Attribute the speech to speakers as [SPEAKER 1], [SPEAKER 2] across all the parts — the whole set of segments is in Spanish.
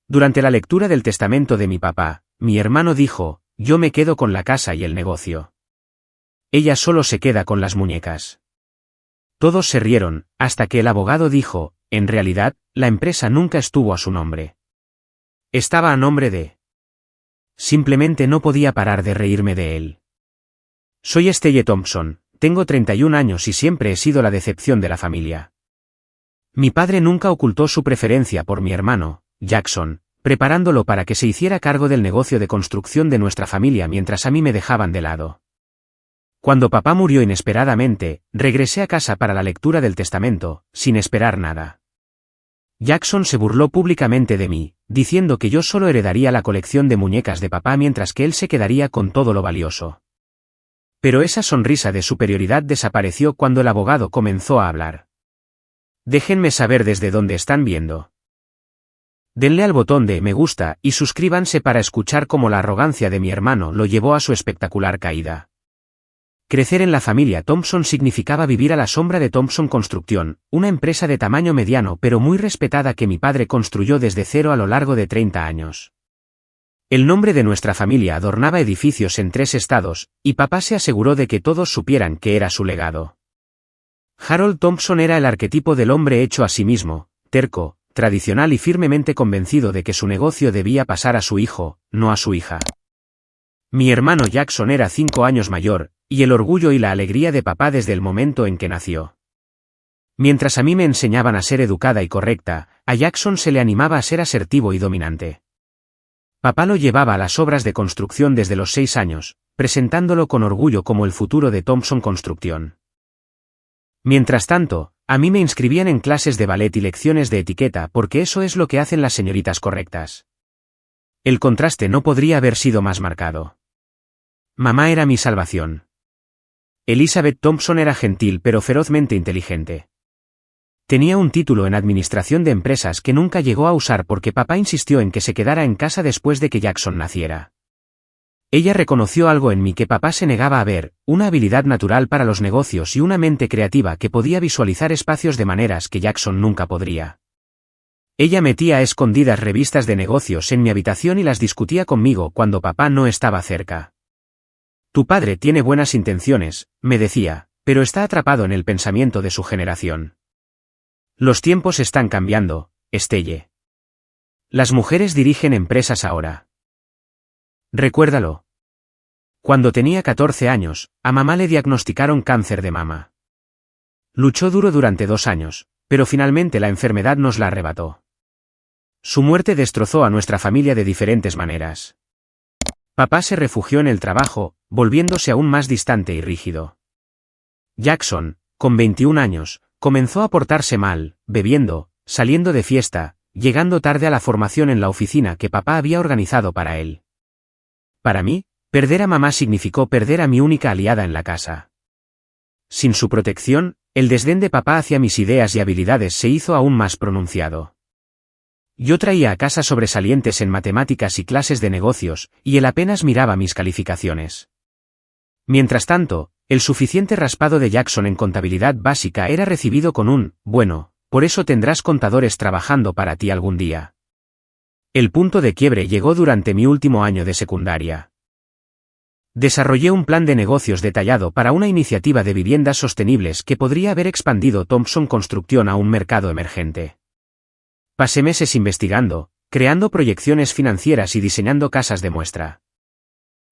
[SPEAKER 1] Durante la lectura del testamento de mi papá, mi hermano dijo, yo me quedo con la casa y el negocio. Ella solo se queda con las muñecas. Todos se rieron, hasta que el abogado dijo, en realidad, la empresa nunca estuvo a su nombre. Estaba a nombre de... Simplemente no podía parar de reírme de él. Soy Estelle Thompson, tengo 31 años y siempre he sido la decepción de la familia. Mi padre nunca ocultó su preferencia por mi hermano, Jackson, preparándolo para que se hiciera cargo del negocio de construcción de nuestra familia mientras a mí me dejaban de lado. Cuando papá murió inesperadamente, regresé a casa para la lectura del testamento, sin esperar nada. Jackson se burló públicamente de mí, diciendo que yo solo heredaría la colección de muñecas de papá mientras que él se quedaría con todo lo valioso. Pero esa sonrisa de superioridad desapareció cuando el abogado comenzó a hablar. Déjenme saber desde dónde están viendo. Denle al botón de me gusta y suscríbanse para escuchar cómo la arrogancia de mi hermano lo llevó a su espectacular caída. Crecer en la familia Thompson significaba vivir a la sombra de Thompson Construcción, una empresa de tamaño mediano pero muy respetada que mi padre construyó desde cero a lo largo de 30 años. El nombre de nuestra familia adornaba edificios en 3 estados, y papá se aseguró de que todos supieran que era su legado. Harold Thompson era el arquetipo del hombre hecho a sí mismo, terco, tradicional y firmemente convencido de que su negocio debía pasar a su hijo, no a su hija. Mi hermano Jackson era 5 años mayor, y el orgullo y la alegría de papá desde el momento en que nació. Mientras a mí me enseñaban a ser educada y correcta, a Jackson se le animaba a ser asertivo y dominante. Papá lo llevaba a las obras de construcción desde los 6 años, presentándolo con orgullo como el futuro de Thompson Construcción. Mientras tanto, a mí me inscribían en clases de ballet y lecciones de etiqueta porque eso es lo que hacen las señoritas correctas. El contraste no podría haber sido más marcado. Mamá era mi salvación. Elizabeth Thompson era gentil pero ferozmente inteligente. Tenía un título en administración de empresas que nunca llegó a usar porque papá insistió en que se quedara en casa después de que Jackson naciera. Ella reconoció algo en mí que papá se negaba a ver, una habilidad natural para los negocios y una mente creativa que podía visualizar espacios de maneras que Jackson nunca podría. Ella metía a escondidas revistas de negocios en mi habitación y las discutía conmigo cuando papá no estaba cerca. Tu padre tiene buenas intenciones, me decía, pero está atrapado en el pensamiento de su generación. Los tiempos están cambiando, Estelle. Las mujeres dirigen empresas ahora. Recuérdalo. Cuando tenía 14 años, a mamá le diagnosticaron cáncer de mama. Luchó duro durante 2 años, pero finalmente la enfermedad nos la arrebató. Su muerte destrozó a nuestra familia de diferentes maneras. Papá se refugió en el trabajo, volviéndose aún más distante y rígido. Jackson, con 21 años, comenzó a portarse mal, bebiendo, saliendo de fiesta, llegando tarde a la formación en la oficina que papá había organizado para él. Para mí, perder a mamá significó perder a mi única aliada en la casa. Sin su protección, el desdén de papá hacia mis ideas y habilidades se hizo aún más pronunciado. Yo traía a casa sobresalientes en matemáticas y clases de negocios, y él apenas miraba mis calificaciones. Mientras tanto, el suficiente raspado de Jackson en contabilidad básica era recibido con un, bueno, por eso tendrás contadores trabajando para ti algún día. El punto de quiebre llegó durante mi último año de secundaria. Desarrollé un plan de negocios detallado para una iniciativa de viviendas sostenibles que podría haber expandido Thompson Construcción a un mercado emergente. Pasé meses investigando, creando proyecciones financieras y diseñando casas de muestra.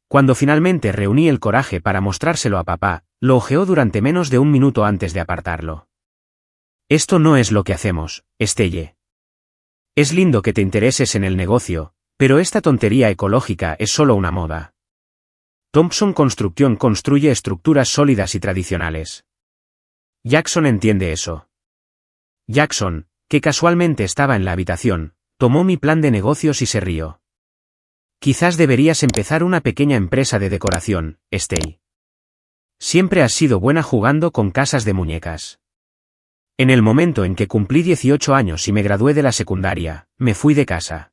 [SPEAKER 1] Cuando finalmente reuní el coraje para mostrárselo a papá, lo hojeó durante menos de 1 minuto antes de apartarlo. Esto no es lo que hacemos, Estelle. Es lindo que te intereses en el negocio, pero esta tontería ecológica es solo una moda. Thompson Construcción construye estructuras sólidas y tradicionales. Jackson entiende eso. Jackson, que casualmente estaba en la habitación, tomó mi plan de negocios y se rió. Quizás deberías empezar una pequeña empresa de decoración, Estelle. Siempre has sido buena jugando con casas de muñecas. En el momento en que cumplí 18 años y me gradué de la secundaria, me fui de casa.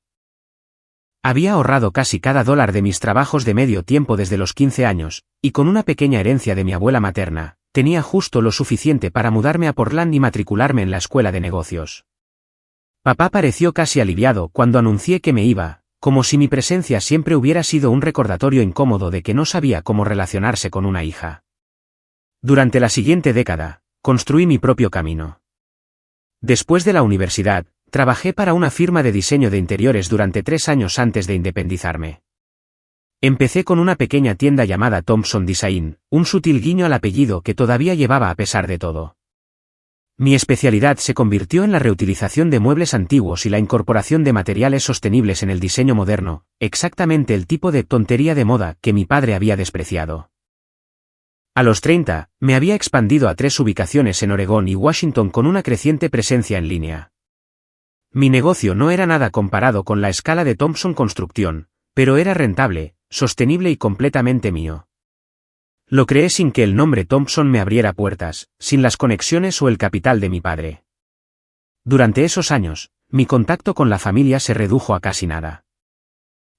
[SPEAKER 1] Había ahorrado casi cada dólar de mis trabajos de medio tiempo desde los 15 años, y con una pequeña herencia de mi abuela materna, tenía justo lo suficiente para mudarme a Portland y matricularme en la escuela de negocios. Papá pareció casi aliviado cuando anuncié que me iba, como si mi presencia siempre hubiera sido un recordatorio incómodo de que no sabía cómo relacionarse con una hija. Durante la siguiente década, construí mi propio camino. Después de la universidad, trabajé para una firma de diseño de interiores durante 3 años antes de independizarme. Empecé con una pequeña tienda llamada Thompson Design, un sutil guiño al apellido que todavía llevaba a pesar de todo. Mi especialidad se convirtió en la reutilización de muebles antiguos y la incorporación de materiales sostenibles en el diseño moderno, exactamente el tipo de tontería de moda que mi padre había despreciado. A los 30, me había expandido a 3 ubicaciones en Oregón y Washington con una creciente presencia en línea. Mi negocio no era nada comparado con la escala de Thompson Construcción, pero era rentable, sostenible y completamente mío. Lo creé sin que el nombre Thompson me abriera puertas, sin las conexiones o el capital de mi padre. Durante esos años, mi contacto con la familia se redujo a casi nada.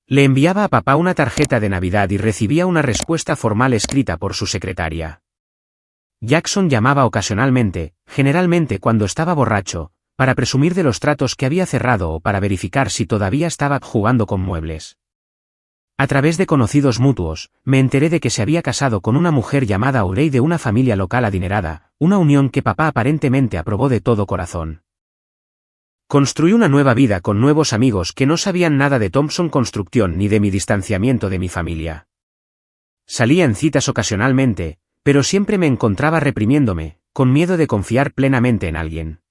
[SPEAKER 1] Le enviaba a papá una tarjeta de Navidad y recibía una respuesta formal escrita por su secretaria. Jackson llamaba ocasionalmente, generalmente cuando estaba borracho, para presumir de los tratos que había cerrado o para verificar si todavía estaba jugando con muebles. A través de conocidos mutuos, me enteré de que se había casado con una mujer llamada Aurey de una familia local adinerada, una unión que papá aparentemente aprobó de todo corazón. Construí una nueva vida con nuevos amigos que no sabían nada de Thompson Construcción ni de mi distanciamiento de mi familia. Salía en citas ocasionalmente, pero siempre me encontraba reprimiéndome, con miedo de confiar plenamente en alguien.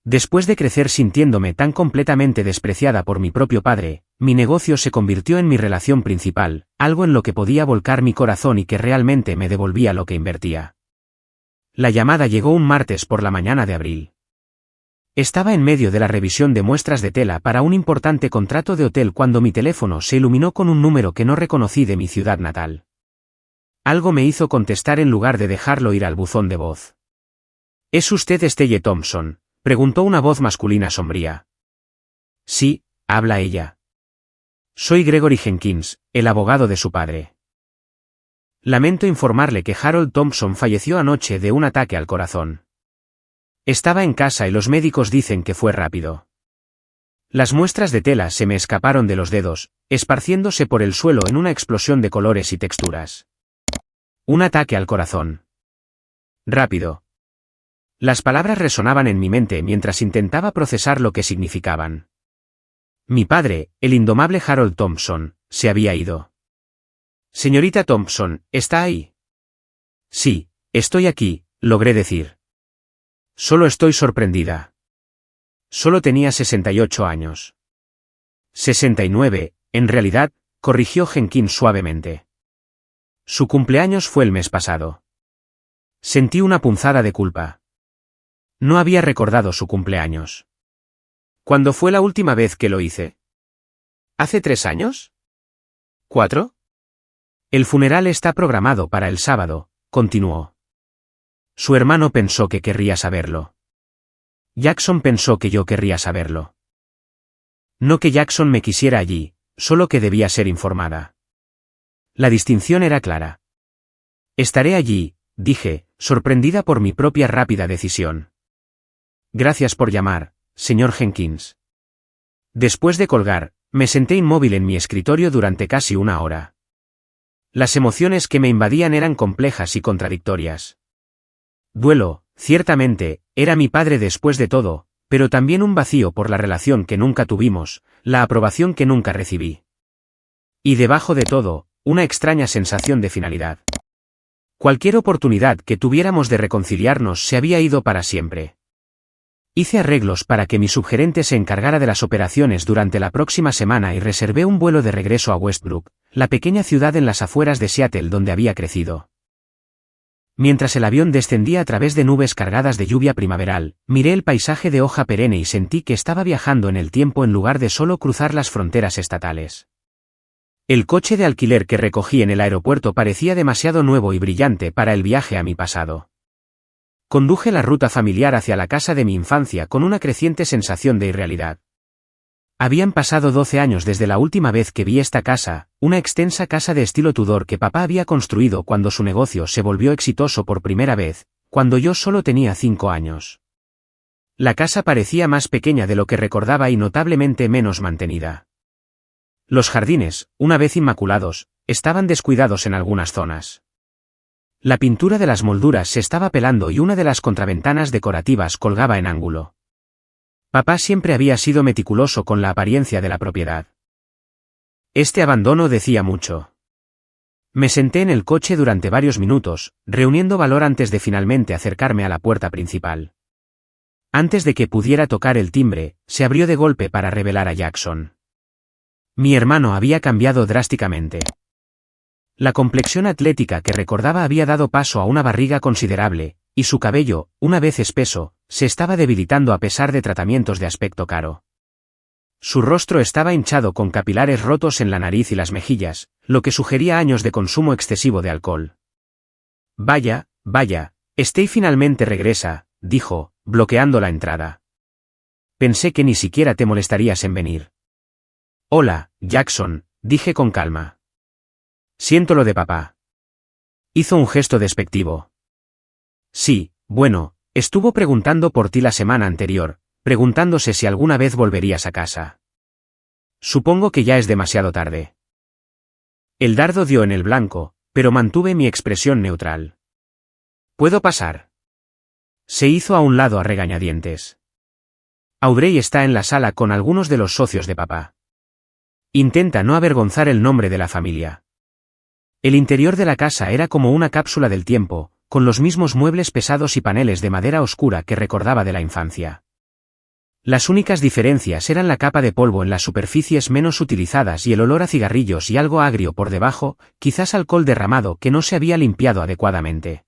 [SPEAKER 1] Después de crecer sintiéndome tan completamente despreciada por mi propio padre, mi negocio se convirtió en mi relación principal, algo en lo que podía volcar mi corazón y que realmente me devolvía lo que invertía. La llamada llegó un martes por la mañana de abril. Estaba en medio de la revisión de muestras de tela para un importante contrato de hotel cuando mi teléfono se iluminó con un número que no reconocí de mi ciudad natal. Algo me hizo contestar en lugar de dejarlo ir al buzón de voz. ¿Es usted Estelle Thompson?, preguntó una voz masculina sombría. Sí, habla ella. Soy Gregory Jenkins, el abogado de su padre. Lamento informarle que Harold Thompson falleció anoche de un ataque al corazón. Estaba en casa y los médicos dicen que fue rápido. Las muestras de tela se me escaparon de los dedos, esparciéndose por el suelo en una explosión de colores y texturas. Un ataque al corazón. Rápido. Las palabras resonaban en mi mente mientras intentaba procesar lo que significaban. Mi padre, el indomable Harold Thompson, se había ido. Señorita Thompson, ¿está ahí? Sí, estoy aquí, logré decir. Solo estoy sorprendida. Solo tenía 68 años. 69, en realidad, corrigió Jenkins suavemente. Su cumpleaños fue el mes pasado. Sentí una punzada de culpa. No había recordado su cumpleaños. ¿Cuándo fue la última vez que lo hice? ¿Hace 3 años? ¿4? El funeral está programado para el sábado, continuó. Su hermano pensó que querría saberlo. Jackson pensó que yo querría saberlo. No que Jackson me quisiera allí, solo que debía ser informada. La distinción era clara. Estaré allí, dije, sorprendida por mi propia rápida decisión. Gracias por llamar, señor Jenkins. Después de colgar, me senté inmóvil en mi escritorio durante casi 1 hora. Las emociones que me invadían eran complejas y contradictorias. Duelo, ciertamente, era mi padre después de todo, pero también un vacío por la relación que nunca tuvimos, la aprobación que nunca recibí. Y debajo de todo, una extraña sensación de finalidad. Cualquier oportunidad que tuviéramos de reconciliarnos se había ido para siempre. Hice arreglos para que mi subgerente se encargara de las operaciones durante la próxima semana y reservé un vuelo de regreso a Westbrook, la pequeña ciudad en las afueras de Seattle donde había crecido. Mientras el avión descendía a través de nubes cargadas de lluvia primaveral, miré el paisaje de hoja perenne y sentí que estaba viajando en el tiempo en lugar de solo cruzar las fronteras estatales. El coche de alquiler que recogí en el aeropuerto parecía demasiado nuevo y brillante para el viaje a mi pasado. Conduje la ruta familiar hacia la casa de mi infancia con una creciente sensación de irrealidad. Habían pasado 12 años desde la última vez que vi esta casa, una extensa casa de estilo Tudor que papá había construido cuando su negocio se volvió exitoso por primera vez, cuando yo solo tenía 5 años. La casa parecía más pequeña de lo que recordaba y notablemente menos mantenida. Los jardines, una vez inmaculados, estaban descuidados en algunas zonas. La pintura de las molduras se estaba pelando y una de las contraventanas decorativas colgaba en ángulo. Papá siempre había sido meticuloso con la apariencia de la propiedad. Este abandono decía mucho. Me senté en el coche durante varios minutos, reuniendo valor antes de finalmente acercarme a la puerta principal. Antes de que pudiera tocar el timbre, se abrió de golpe para revelar a Jackson. Mi hermano había cambiado drásticamente. La complexión atlética que recordaba había dado paso a una barriga considerable, y su cabello, una vez espeso, se estaba debilitando a pesar de tratamientos de aspecto caro. Su rostro estaba hinchado con capilares rotos en la nariz y las mejillas, lo que sugería años de consumo excesivo de alcohol. Vaya, Stay finalmente regresa, dijo, bloqueando la entrada. Pensé que ni siquiera te molestarías en venir. Hola, Jackson, dije con calma. Siento lo de papá. Hizo un gesto despectivo. Sí, bueno, estuvo preguntando por ti la semana anterior, preguntándose si alguna vez volverías a casa. Supongo que ya es demasiado tarde. El dardo dio en el blanco, pero mantuve mi expresión neutral. ¿Puedo pasar? Se hizo a un lado a regañadientes. Audrey está en la sala con algunos de los socios de papá. Intenta no avergonzar el nombre de la familia. El interior de la casa era como una cápsula del tiempo, con los mismos muebles pesados y paneles de madera oscura que recordaba de la infancia. Las únicas diferencias eran la capa de polvo en las superficies menos utilizadas y el olor a cigarrillos y algo agrio por debajo, quizás alcohol derramado que no se había limpiado adecuadamente.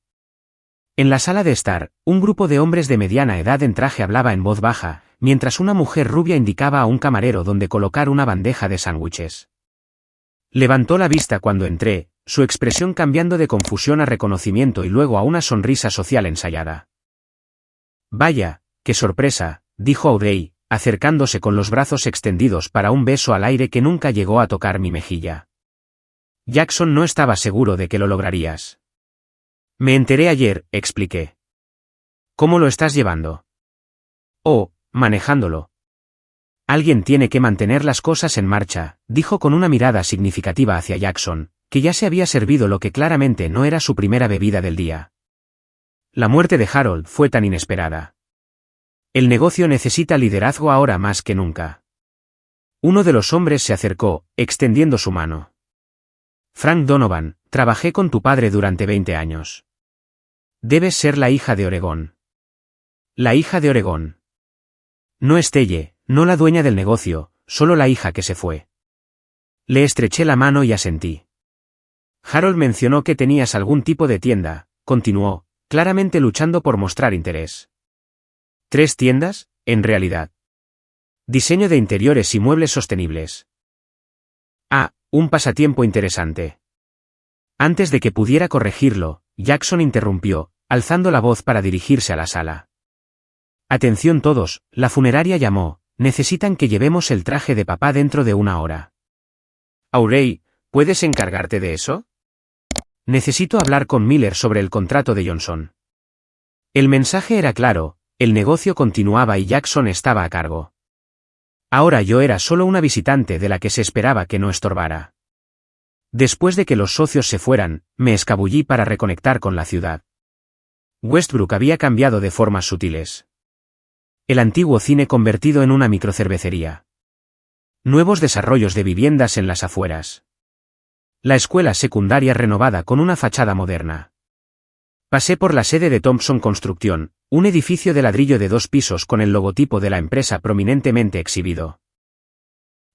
[SPEAKER 1] En la sala de estar, un grupo de hombres de mediana edad en traje hablaba en voz baja, mientras una mujer rubia indicaba a un camarero dónde colocar una bandeja de sándwiches. Levantó la vista cuando entré, su expresión cambiando de confusión a reconocimiento y luego a una sonrisa social ensayada. Vaya, qué sorpresa, dijo Audrey, acercándose con los brazos extendidos para un beso al aire que nunca llegó a tocar mi mejilla. Jackson no estaba seguro de que lo lograrías. Me enteré ayer, expliqué. ¿Cómo lo estás llevando? Oh, manejándolo. Alguien tiene que mantener las cosas en marcha, dijo con una mirada significativa hacia Jackson, que ya se había servido lo que claramente no era su primera bebida del día. La muerte de Harold fue tan inesperada. El negocio necesita liderazgo ahora más que nunca. Uno de los hombres se acercó, extendiendo su mano. Frank Donovan, trabajé con tu padre durante 20 años. Debes ser la hija de Oregón. La hija de Oregón. No Estelle, no la dueña del negocio, solo la hija que se fue. Le estreché la mano y asentí. Harold mencionó que tenías algún tipo de tienda, continuó, claramente luchando por mostrar interés. 3 tiendas, en realidad. Diseño de interiores y muebles sostenibles. Ah, un pasatiempo interesante. Antes de que pudiera corregirlo, Jackson interrumpió, alzando la voz para dirigirse a la sala. Atención todos, la funeraria llamó, necesitan que llevemos el traje de papá dentro de 1 hora. Audrey, ¿puedes encargarte de eso? Necesito hablar con Miller sobre el contrato de Johnson. El mensaje era claro, el negocio continuaba y Jackson estaba a cargo. Ahora yo era solo una visitante de la que se esperaba que no estorbara. Después de que los socios se fueran, me escabullí para reconectar con la ciudad. Westbrook había cambiado de formas sutiles. El antiguo cine convertido en una microcervecería. Nuevos desarrollos de viviendas en las afueras. La escuela secundaria renovada con una fachada moderna. Pasé por la sede de Thompson Construcción, un edificio de ladrillo de 2 pisos con el logotipo de la empresa prominentemente exhibido.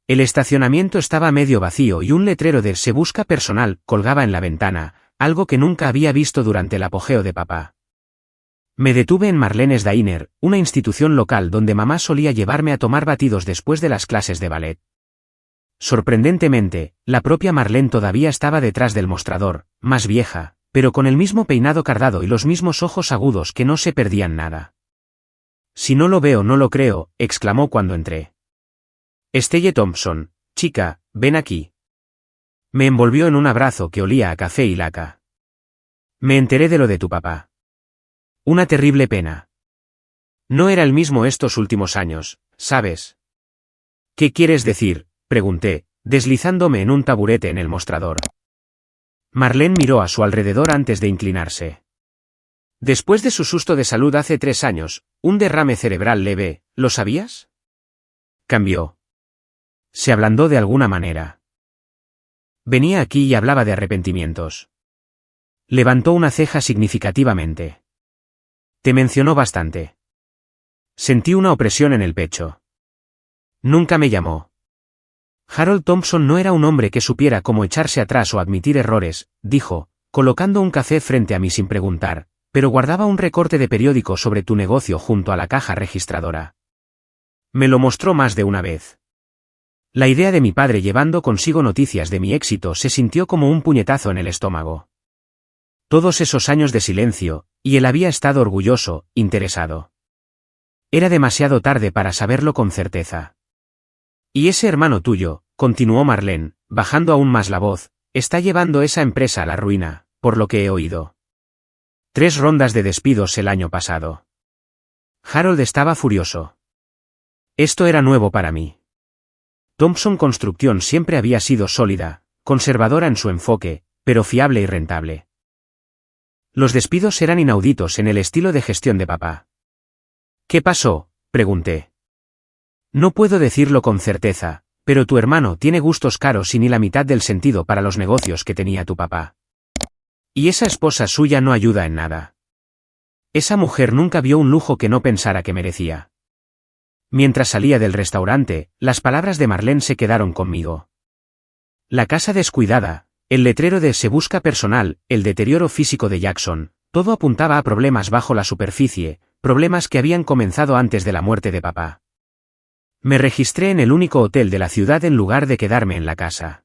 [SPEAKER 1] El estacionamiento estaba medio vacío y un letrero de "Se busca personal" colgaba en la ventana, algo que nunca había visto durante el apogeo de papá. Me detuve en Marlene's Diner, una institución local donde mamá solía llevarme a tomar batidos después de las clases de ballet. Sorprendentemente, la propia Marlene todavía estaba detrás del mostrador, más vieja, pero con el mismo peinado cardado y los mismos ojos agudos que no se perdían nada. Si no lo veo no lo creo, exclamó cuando entré. Estelle Thompson, chica, ven aquí. Me envolvió en un abrazo que olía a café y laca. Me enteré de lo de tu papá. Una terrible pena. No era el mismo estos últimos años, ¿sabes? ¿Qué quieres decir?, pregunté, deslizándome en un taburete en el mostrador. Marlene miró a su alrededor antes de inclinarse. Después de su susto de salud hace 3 años, un derrame cerebral leve, ¿lo sabías? Cambió. Se ablandó de alguna manera. Venía aquí y hablaba de arrepentimientos. Levantó una ceja significativamente. Te mencionó bastante. Sentí una opresión en el pecho. Nunca me llamó. Harold Thompson no era un hombre que supiera cómo echarse atrás o admitir errores, dijo, colocando un café frente a mí sin preguntar, pero guardaba un recorte de periódico sobre tu negocio junto a la caja registradora. Me lo mostró más de una vez. La idea de mi padre llevando consigo noticias de mi éxito se sintió como un puñetazo en el estómago. Todos esos años de silencio, y él había estado orgulloso, interesado. Era demasiado tarde para saberlo con certeza. Y ese hermano tuyo, continuó Marlene, bajando aún más la voz, está llevando esa empresa a la ruina, por lo que he oído. 3 rondas de despidos el año pasado. Harold estaba furioso. Esto era nuevo para mí. Thompson Construcción siempre había sido sólida, conservadora en su enfoque, pero fiable y rentable. Los despidos eran inauditos en el estilo de gestión de papá. ¿Qué pasó?, pregunté. No puedo decirlo con certeza, pero tu hermano tiene gustos caros y ni la mitad del sentido para los negocios que tenía tu papá. Y esa esposa suya no ayuda en nada. Esa mujer nunca vio un lujo que no pensara que merecía. Mientras salía del restaurante, las palabras de Marlene se quedaron conmigo. La casa descuidada, el letrero de se busca personal, el deterioro físico de Jackson, todo apuntaba a problemas bajo la superficie, problemas que habían comenzado antes de la muerte de papá. Me registré en el único hotel de la ciudad en lugar de quedarme en la casa.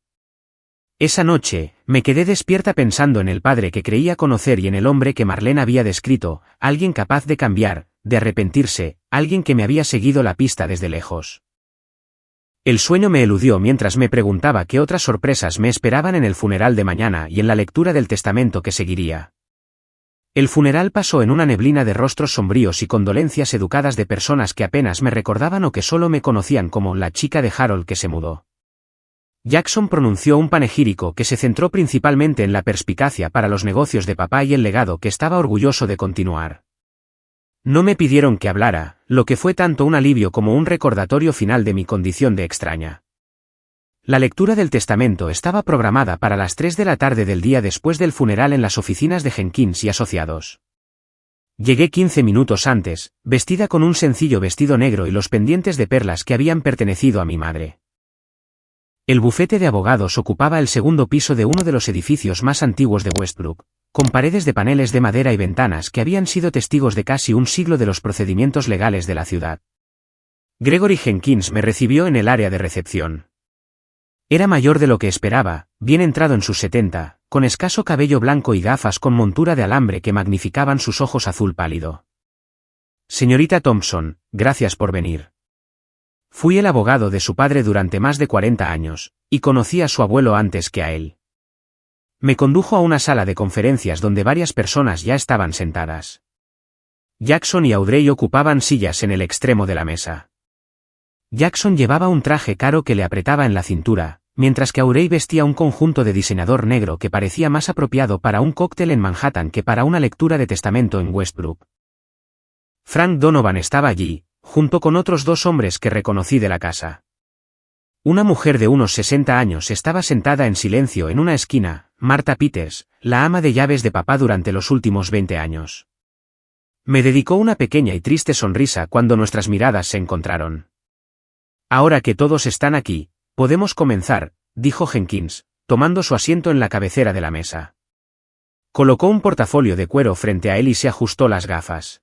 [SPEAKER 1] Esa noche, me quedé despierta pensando en el padre que creía conocer y en el hombre que Marlene había descrito, alguien capaz de cambiar, de arrepentirse, alguien que me había seguido la pista desde lejos. El sueño me eludió mientras me preguntaba qué otras sorpresas me esperaban en el funeral de mañana y en la lectura del testamento que seguiría. El funeral pasó en una neblina de rostros sombríos y condolencias educadas de personas que apenas me recordaban o que solo me conocían como la chica de Harold que se mudó. Jackson pronunció un panegírico que se centró principalmente en la perspicacia para los negocios de papá y el legado que estaba orgulloso de continuar. No me pidieron que hablara, lo que fue tanto un alivio como un recordatorio final de mi condición de extraña. La lectura del testamento estaba programada para las 3 de la tarde del día después del funeral en las oficinas de Jenkins y Asociados. Llegué 15 minutos antes, vestida con un sencillo vestido negro y los pendientes de perlas que habían pertenecido a mi madre. El bufete de abogados ocupaba el segundo piso de uno de los edificios más antiguos de Westbrook, con paredes de paneles de madera y ventanas que habían sido testigos de casi un siglo de los procedimientos legales de la ciudad. Gregory Jenkins me recibió en el área de recepción. Era mayor de lo que esperaba, bien entrado en sus 70, con escaso cabello blanco y gafas con montura de alambre que magnificaban sus ojos azul pálido. Señorita Thompson, gracias por venir. Fui el abogado de su padre durante más de 40 años, y conocí a su abuelo antes que a él. Me condujo a una sala de conferencias donde varias personas ya estaban sentadas. Jackson y Audrey ocupaban sillas en el extremo de la mesa. Jackson llevaba un traje caro que le apretaba en la cintura, mientras que Audrey vestía un conjunto de diseñador negro que parecía más apropiado para un cóctel en Manhattan que para una lectura de testamento en Westbrook. Frank Donovan estaba allí, junto con otros 2 hombres que reconocí de la casa. Una mujer de unos 60 años estaba sentada en silencio en una esquina, Martha Peters, la ama de llaves de papá durante los últimos 20 años. Me dedicó una pequeña y triste sonrisa cuando nuestras miradas se encontraron. Ahora que todos están aquí, podemos comenzar, dijo Jenkins, tomando su asiento en la cabecera de la mesa. Colocó un portafolio de cuero frente a él y se ajustó las gafas.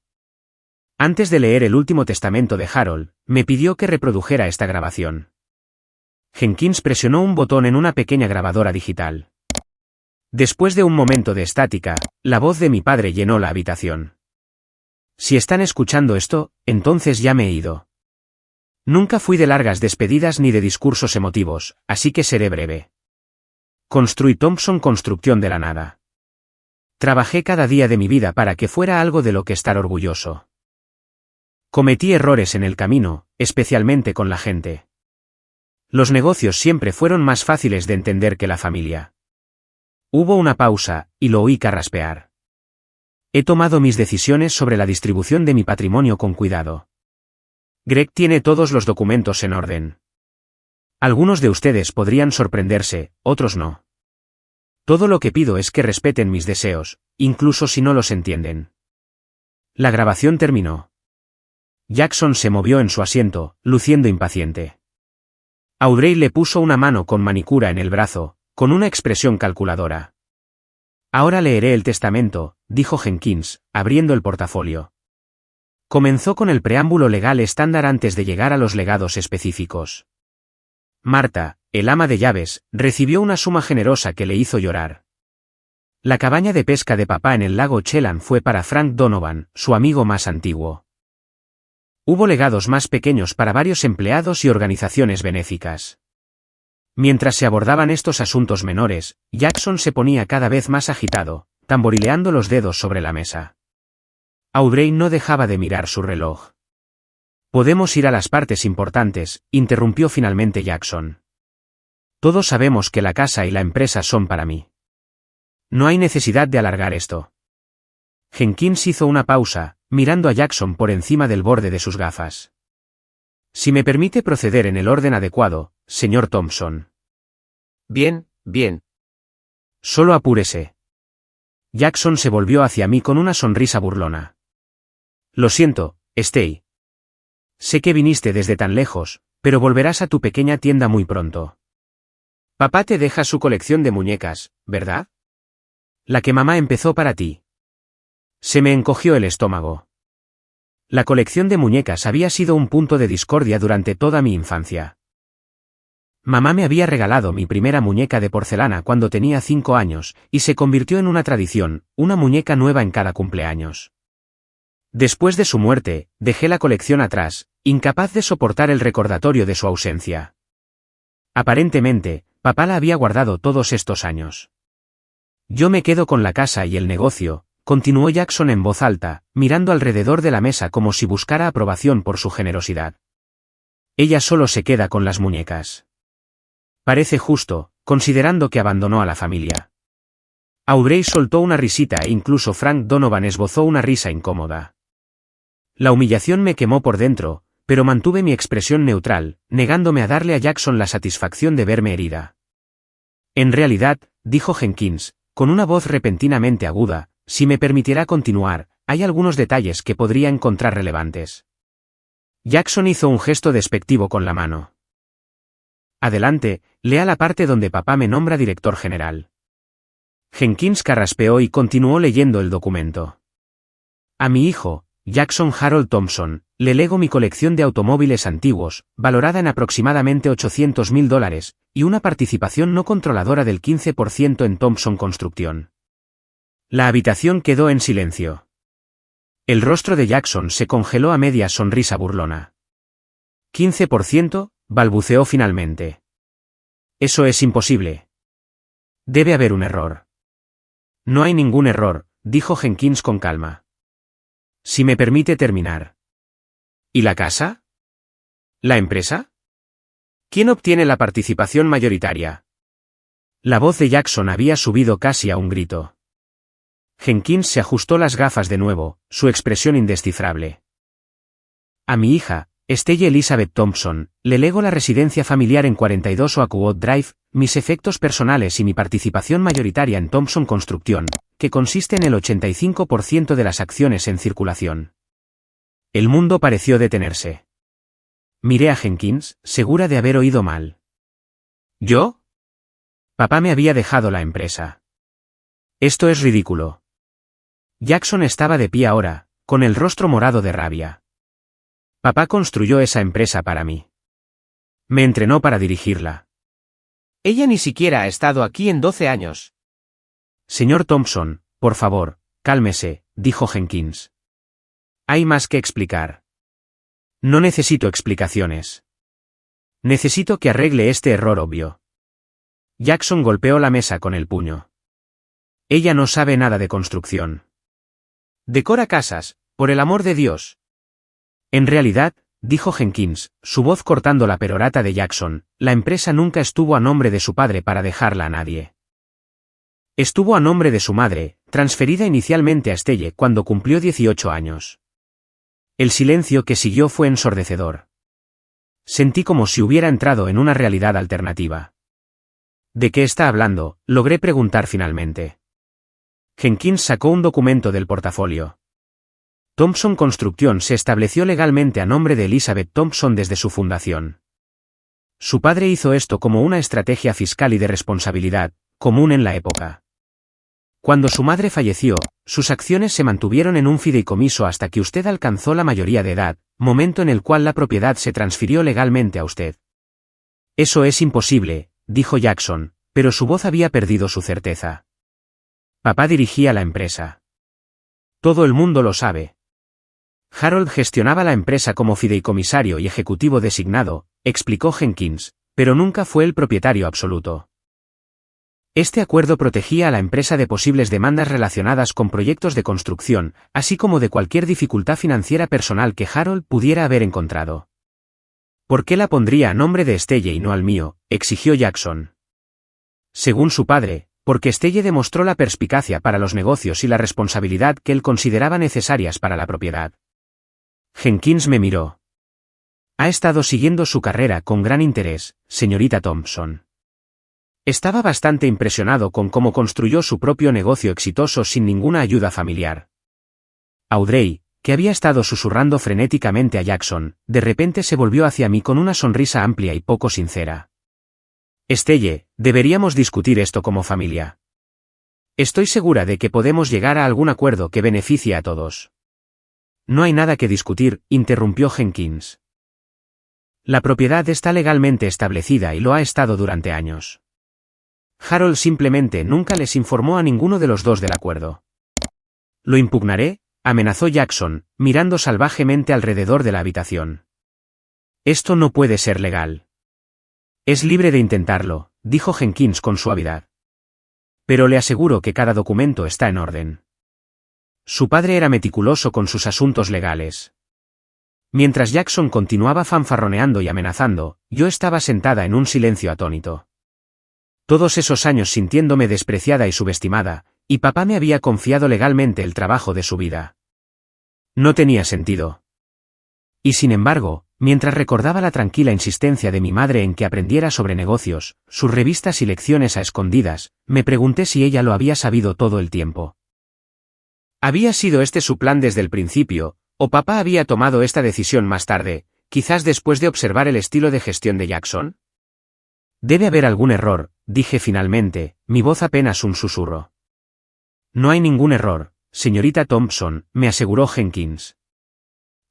[SPEAKER 1] Antes de leer el último testamento de Harold, me pidió que reprodujera esta grabación. Jenkins presionó un botón en una pequeña grabadora digital. Después de un momento de estática, la voz de mi padre llenó la habitación. Si están escuchando esto, entonces ya me he ido. Nunca fui de largas despedidas ni de discursos emotivos, así que seré breve. Construí Thompson Construcción de la nada. Trabajé cada día de mi vida para que fuera algo de lo que estar orgulloso. Cometí errores en el camino, especialmente con la gente. Los negocios siempre fueron más fáciles de entender que la familia. Hubo una pausa, y lo oí carraspear. He tomado mis decisiones sobre la distribución de mi patrimonio con cuidado. Greg tiene todos los documentos en orden. Algunos de ustedes podrían sorprenderse, otros no. Todo lo que pido es que respeten mis deseos, incluso si no los entienden. La grabación terminó. Jackson se movió en su asiento, luciendo impaciente. Audrey le puso una mano con manicura en el brazo, con una expresión calculadora. Ahora leeré el testamento, dijo Jenkins, abriendo el portafolio. Comenzó con el preámbulo legal estándar antes de llegar a los legados específicos. Marta, el ama de llaves, recibió una suma generosa que le hizo llorar. La cabaña de pesca de papá en el lago Chelan fue para Frank Donovan, su amigo más antiguo. Hubo legados más pequeños para varios empleados y organizaciones benéficas. Mientras se abordaban estos asuntos menores, Jackson se ponía cada vez más agitado, tamborileando los dedos sobre la mesa. Audrey no dejaba de mirar su reloj. Podemos ir a las partes importantes, interrumpió finalmente Jackson. Todos sabemos que la casa y la empresa son para mí. No hay necesidad de alargar esto. Jenkins hizo una pausa, mirando a Jackson por encima del borde de sus gafas. Si me permite proceder en el orden adecuado, señor Thompson.
[SPEAKER 2] Bien, bien.
[SPEAKER 1] Solo apúrese. Jackson se volvió hacia mí con una sonrisa burlona. Lo siento, Stay. Sé que viniste desde tan lejos, pero volverás a tu pequeña tienda muy pronto. Papá te deja su colección de muñecas, ¿verdad? La que mamá empezó para ti. Se me encogió el estómago. La colección de muñecas había sido un punto de discordia durante toda mi infancia. Mamá me había regalado mi primera muñeca de porcelana cuando tenía 5 años, y se convirtió en una tradición, una muñeca nueva en cada cumpleaños. Después de su muerte, dejé la colección atrás, incapaz de soportar el recordatorio de su ausencia. Aparentemente, papá la había guardado todos estos años. Yo me quedo con la casa y el negocio, continuó Jackson en voz alta, mirando alrededor de la mesa como si buscara aprobación por su generosidad. Ella solo se queda con las muñecas. Parece justo, considerando que abandonó a la familia. Audrey soltó una risita e incluso Frank Donovan esbozó una risa incómoda. La humillación me quemó por dentro, pero mantuve mi expresión neutral, negándome a darle a Jackson la satisfacción de verme herida. En realidad, dijo Jenkins, con una voz repentinamente aguda, si me permitiera continuar, hay algunos detalles que podría encontrar relevantes. Jackson hizo un gesto despectivo con la mano. Adelante, lea la parte donde papá me nombra director general. Jenkins carraspeó y continuó leyendo el documento. A mi hijo, Jackson Harold Thompson, le lego mi colección de automóviles antiguos, valorada en aproximadamente $800,000, y una participación no controladora del 15% en Thompson Construcción. La habitación quedó en silencio. El rostro de Jackson se congeló a media sonrisa burlona. 15%, balbuceó finalmente. Eso es imposible. Debe haber un error. No hay ningún error, dijo Jenkins con calma. Si me permite terminar. ¿Y la casa? ¿La empresa? ¿Quién obtiene la participación mayoritaria? La voz de Jackson había subido casi a un grito. Jenkins se ajustó las gafas de nuevo, su expresión indescifrable. A mi hija, Stella Elizabeth Thompson, le lego la residencia familiar en 42 Oakwood Drive, mis efectos personales y mi participación mayoritaria en Thompson Construcción, que consiste en el 85% de las acciones en circulación. El mundo pareció detenerse. Miré a Jenkins, segura de haber oído mal. ¿Yo? Papá me había dejado la empresa. Esto es ridículo. Jackson estaba de pie ahora, con el rostro morado de rabia. Papá construyó esa empresa para mí. Me entrenó para dirigirla.
[SPEAKER 2] Ella ni siquiera ha estado aquí en 12 años.
[SPEAKER 1] Señor Thompson, por favor, cálmese, dijo Jenkins. Hay más que explicar. No necesito explicaciones. Necesito que arregle este error obvio. Jackson golpeó la mesa con el puño. Ella no sabe nada de construcción. Decora casas, por el amor de Dios. En realidad, dijo Jenkins, su voz cortando la perorata de Jackson, la empresa nunca estuvo a nombre de su padre para dejarla a nadie. Estuvo a nombre de su madre, transferida inicialmente a Estelle cuando cumplió 18 años. El silencio que siguió fue ensordecedor. Sentí como si hubiera entrado en una realidad alternativa. ¿De qué está hablando?, logré preguntar finalmente. Jenkins sacó un documento del portafolio. Thompson Construction se estableció legalmente a nombre de Elizabeth Thompson desde su fundación. Su padre hizo esto como una estrategia fiscal y de responsabilidad, común en la época. Cuando su madre falleció, sus acciones se mantuvieron en un fideicomiso hasta que usted alcanzó la mayoría de edad, momento en el cual la propiedad se transfirió legalmente a usted. Eso es imposible, dijo Jackson, pero su voz había perdido su certeza. Papá dirigía la empresa. Todo el mundo lo sabe. Harold gestionaba la empresa como fideicomisario y ejecutivo designado, explicó Jenkins, pero nunca fue el propietario absoluto. Este acuerdo protegía a la empresa de posibles demandas relacionadas con proyectos de construcción, así como de cualquier dificultad financiera personal que Harold pudiera haber encontrado. ¿Por qué la pondría a nombre de Estelle y no al mío?, exigió Jackson. Según su padre, porque Estelle demostró la perspicacia para los negocios y la responsabilidad que él consideraba necesarias para la propiedad. Jenkins me miró. Ha estado siguiendo su carrera con gran interés, señorita Thompson. Estaba bastante impresionado con cómo construyó su propio negocio exitoso sin ninguna ayuda familiar. Audrey, que había estado susurrando frenéticamente a Jackson, de repente se volvió hacia mí con una sonrisa amplia y poco sincera. Estelle, deberíamos discutir esto como familia. Estoy segura de que podemos llegar a algún acuerdo que beneficie a todos. No hay nada que discutir, interrumpió Jenkins. La propiedad está legalmente establecida y lo ha estado durante años. Harold simplemente nunca les informó a ninguno de los dos del acuerdo. Lo impugnaré, amenazó Jackson, mirando salvajemente alrededor de la habitación. Esto no puede ser legal. Es libre de intentarlo, dijo Jenkins con suavidad. Pero le aseguro que cada documento está en orden. Su padre era meticuloso con sus asuntos legales. Mientras Jackson continuaba fanfarroneando y amenazando, yo estaba sentada en un silencio atónito. Todos esos años sintiéndome despreciada y subestimada, y papá me había confiado legalmente el trabajo de su vida. No tenía sentido. Y sin embargo, mientras recordaba la tranquila insistencia de mi madre en que aprendiera sobre negocios, sus revistas y lecciones a escondidas, me pregunté si ella lo había sabido todo el tiempo. ¿Había sido este su plan desde el principio, o papá había tomado esta decisión más tarde, quizás después de observar el estilo de gestión de Jackson? Debe haber algún error, dije finalmente, mi voz apenas un susurro. No hay ningún error, señorita Thompson, me aseguró Jenkins.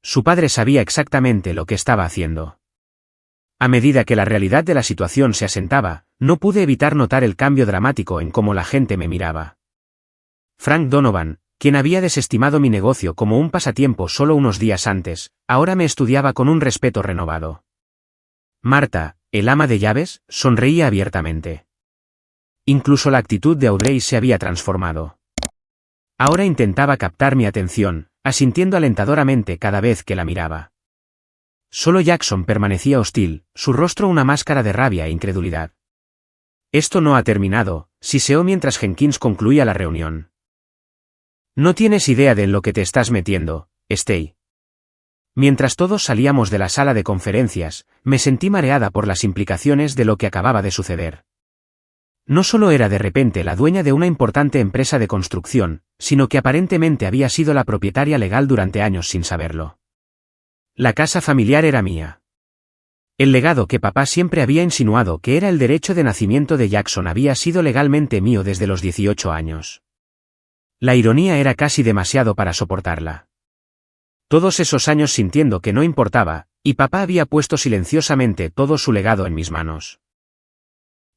[SPEAKER 1] Su padre sabía exactamente lo que estaba haciendo. A medida que la realidad de la situación se asentaba, no pude evitar notar el cambio dramático en cómo la gente me miraba. Frank Donovan, quien había desestimado mi negocio como un pasatiempo solo unos días antes, ahora me estudiaba con un respeto renovado. Marta, el ama de llaves, sonreía abiertamente. Incluso la actitud de Audrey se había transformado. Ahora intentaba captar mi atención, asintiendo alentadoramente cada vez que la miraba. Solo Jackson permanecía hostil, su rostro una máscara de rabia e incredulidad. Esto no ha terminado, siseó mientras Jenkins concluía la reunión. No tienes idea de en lo que te estás metiendo, Estelle. Mientras todos salíamos de la sala de conferencias, me sentí mareada por las implicaciones de lo que acababa de suceder. No solo era de repente la dueña de una importante empresa de construcción, sino que aparentemente había sido la propietaria legal durante años sin saberlo. La casa familiar era mía. El legado que papá siempre había insinuado que era el derecho de nacimiento de Jackson había sido legalmente mío desde los 18 años. La ironía era casi demasiado para soportarla. Todos esos años sintiendo que no importaba, y papá había puesto silenciosamente todo su legado en mis manos.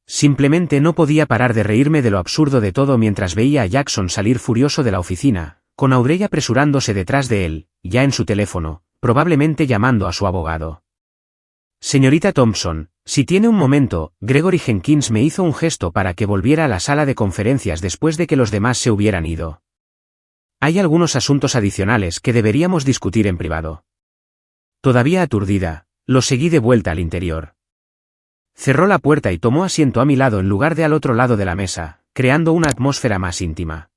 [SPEAKER 1] Simplemente no podía parar de reírme de lo absurdo de todo mientras veía a Jackson salir furioso de la oficina, con Audrey apresurándose detrás de él, ya en su teléfono, probablemente llamando a su abogado. Señorita Thompson, si tiene un momento, Gregory Jenkins me hizo un gesto para que volviera a la sala de conferencias después de que los demás se hubieran ido. Hay algunos asuntos adicionales que deberíamos discutir en privado. Todavía aturdida, lo seguí de vuelta al interior. Cerró la puerta y tomó asiento a mi lado en lugar de al otro lado de la mesa, creando una atmósfera más íntima.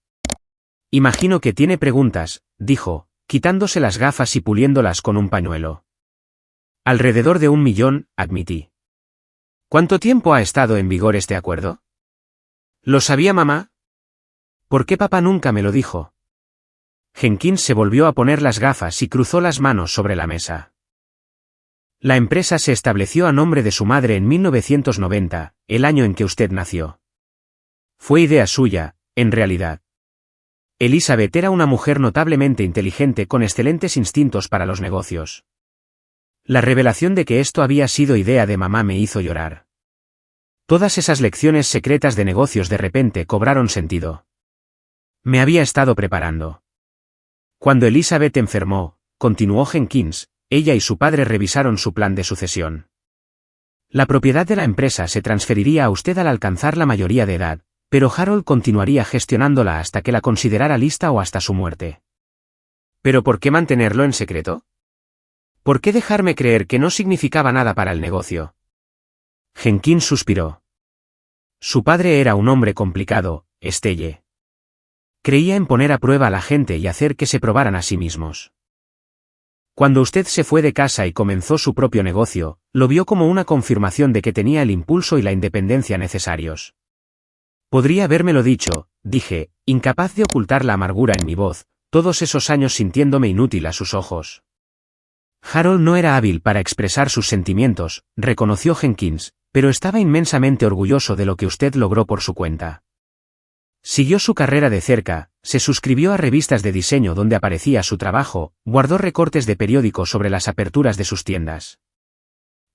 [SPEAKER 1] Imagino que tiene preguntas, dijo, quitándose las gafas y puliéndolas con un pañuelo. Alrededor de 1 millón, admití. ¿Cuánto tiempo ha estado en vigor este acuerdo? ¿Lo sabía mamá? ¿Por qué papá nunca me lo dijo? Jenkins se volvió a poner las gafas y cruzó las manos sobre la mesa. La empresa se estableció a nombre de su madre en 1990, el año en que usted nació. Fue idea suya, en realidad. Elizabeth era una mujer notablemente inteligente con excelentes instintos para los negocios. La revelación de que esto había sido idea de mamá me hizo llorar. Todas esas lecciones secretas de negocios de repente cobraron sentido. Me había estado preparando. Cuando Elizabeth enfermó, continuó Jenkins, ella y su padre revisaron su plan de sucesión. La propiedad de la empresa se transferiría a usted al alcanzar la mayoría de edad, pero Harold continuaría gestionándola hasta que la considerara lista o hasta su muerte. ¿Pero por qué mantenerlo en secreto? ¿Por qué dejarme creer que no significaba nada para el negocio? Jenkins suspiró. Su padre era un hombre complicado, Estelle. Creía en poner a prueba a la gente y hacer que se probaran a sí mismos. Cuando usted se fue de casa y comenzó su propio negocio, lo vio como una confirmación de que tenía el impulso y la independencia necesarios. Podría habérmelo dicho, dije, incapaz de ocultar la amargura en mi voz, todos esos años sintiéndome inútil a sus ojos. Harold no era hábil para expresar sus sentimientos, reconoció Jenkins, pero estaba inmensamente orgulloso de lo que usted logró por su cuenta. Siguió su carrera de cerca, se suscribió a revistas de diseño donde aparecía su trabajo, guardó recortes de periódico sobre las aperturas de sus tiendas.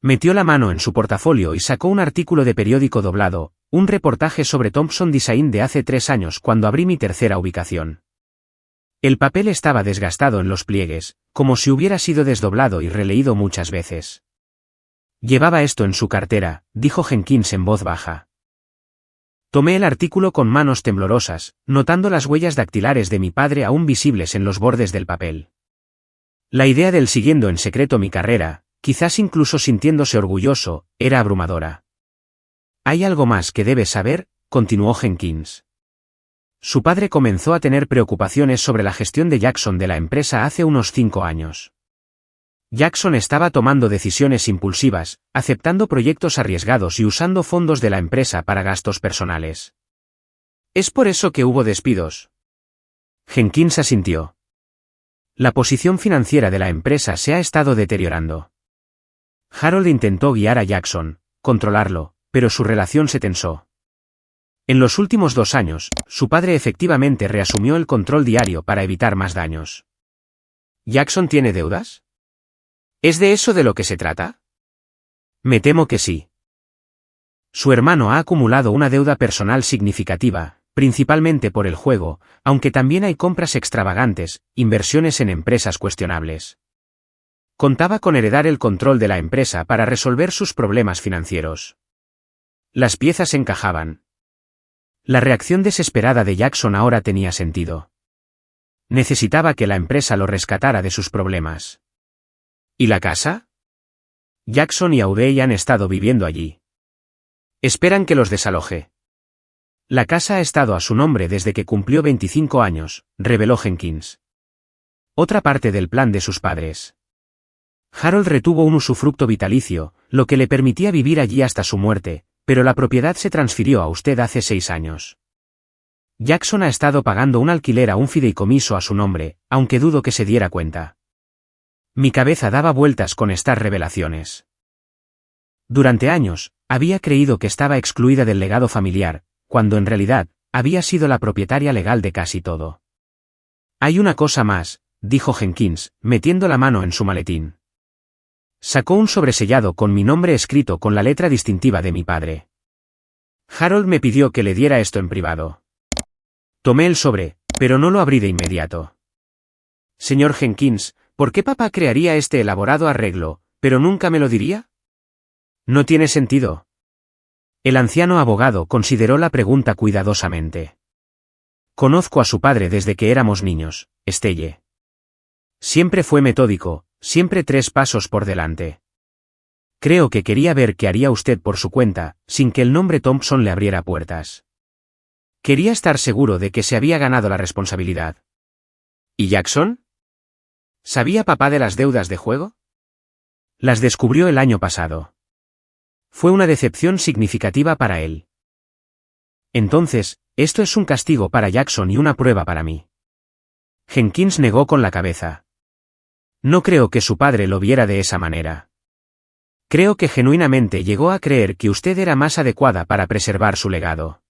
[SPEAKER 1] Metió la mano en su portafolio y sacó un artículo de periódico doblado, un reportaje sobre Thompson Design de hace 3 años cuando abrí mi tercera ubicación. El papel estaba desgastado en los pliegues, como si hubiera sido desdoblado y releído muchas veces. Llevaba esto en su cartera, dijo Jenkins en voz baja. Tomé el artículo con manos temblorosas, notando las huellas dactilares de mi padre aún visibles en los bordes del papel. La idea del siguiendo en secreto mi carrera, quizás incluso sintiéndose orgulloso, era abrumadora. Hay algo más que debes saber, continuó Jenkins. Su padre comenzó a tener preocupaciones sobre la gestión de Jackson de la empresa hace unos 5 años. Jackson estaba tomando decisiones impulsivas, aceptando proyectos arriesgados y usando fondos de la empresa para gastos personales. ¿Es por eso que hubo despidos? Jenkins asintió. La posición financiera de la empresa se ha estado deteriorando. Harold intentó guiar a Jackson, controlarlo, pero su relación se tensó. En los últimos 2 años, su padre efectivamente reasumió el control diario para evitar más daños. ¿Jackson tiene deudas? ¿Es de eso de lo que se trata? Me temo que sí. Su hermano ha acumulado una deuda personal significativa, principalmente por el juego, aunque también hay compras extravagantes, inversiones en empresas cuestionables. Contaba con heredar el control de la empresa para resolver sus problemas financieros. Las piezas encajaban. La reacción desesperada de Jackson ahora tenía sentido. Necesitaba que la empresa lo rescatara de sus problemas. ¿Y la casa? Jackson y Audrey han estado viviendo allí. Esperan que los desaloje. La casa ha estado a su nombre desde que cumplió 25 años, reveló Jenkins. Otra parte del plan de sus padres. Harold retuvo un usufructo vitalicio, lo que le permitía vivir allí hasta su muerte, pero la propiedad se transfirió a usted hace 6 años. Jackson ha estado pagando un alquiler a un fideicomiso a su nombre, aunque dudo que se diera cuenta. Mi cabeza daba vueltas con estas revelaciones. Durante años, había creído que estaba excluida del legado familiar, cuando en realidad, había sido la propietaria legal de casi todo. Hay una cosa más, dijo Jenkins, metiendo la mano en su maletín. Sacó un sobresellado con mi nombre escrito con la letra distintiva de mi padre. Harold me pidió que le diera esto en privado. Tomé el sobre, pero no lo abrí de inmediato. Señor Jenkins, ¿por qué papá crearía este elaborado arreglo, pero nunca me lo diría? No tiene sentido. El anciano abogado consideró la pregunta cuidadosamente. Conozco a su padre desde que éramos niños, Estelle. Siempre fue metódico, siempre 3 pasos por delante. Creo que quería ver qué haría usted por su cuenta, sin que el nombre Thompson le abriera puertas. Quería estar seguro de que se había ganado la responsabilidad. ¿Y Jackson? ¿Sabía papá de las deudas de juego? Las descubrió el año pasado. Fue una decepción significativa para él. Entonces, esto es un castigo para Jackson y una prueba para mí. Jenkins negó con la cabeza. No creo que su padre lo viera de esa manera. Creo que genuinamente llegó a creer que usted era más adecuada para preservar su legado.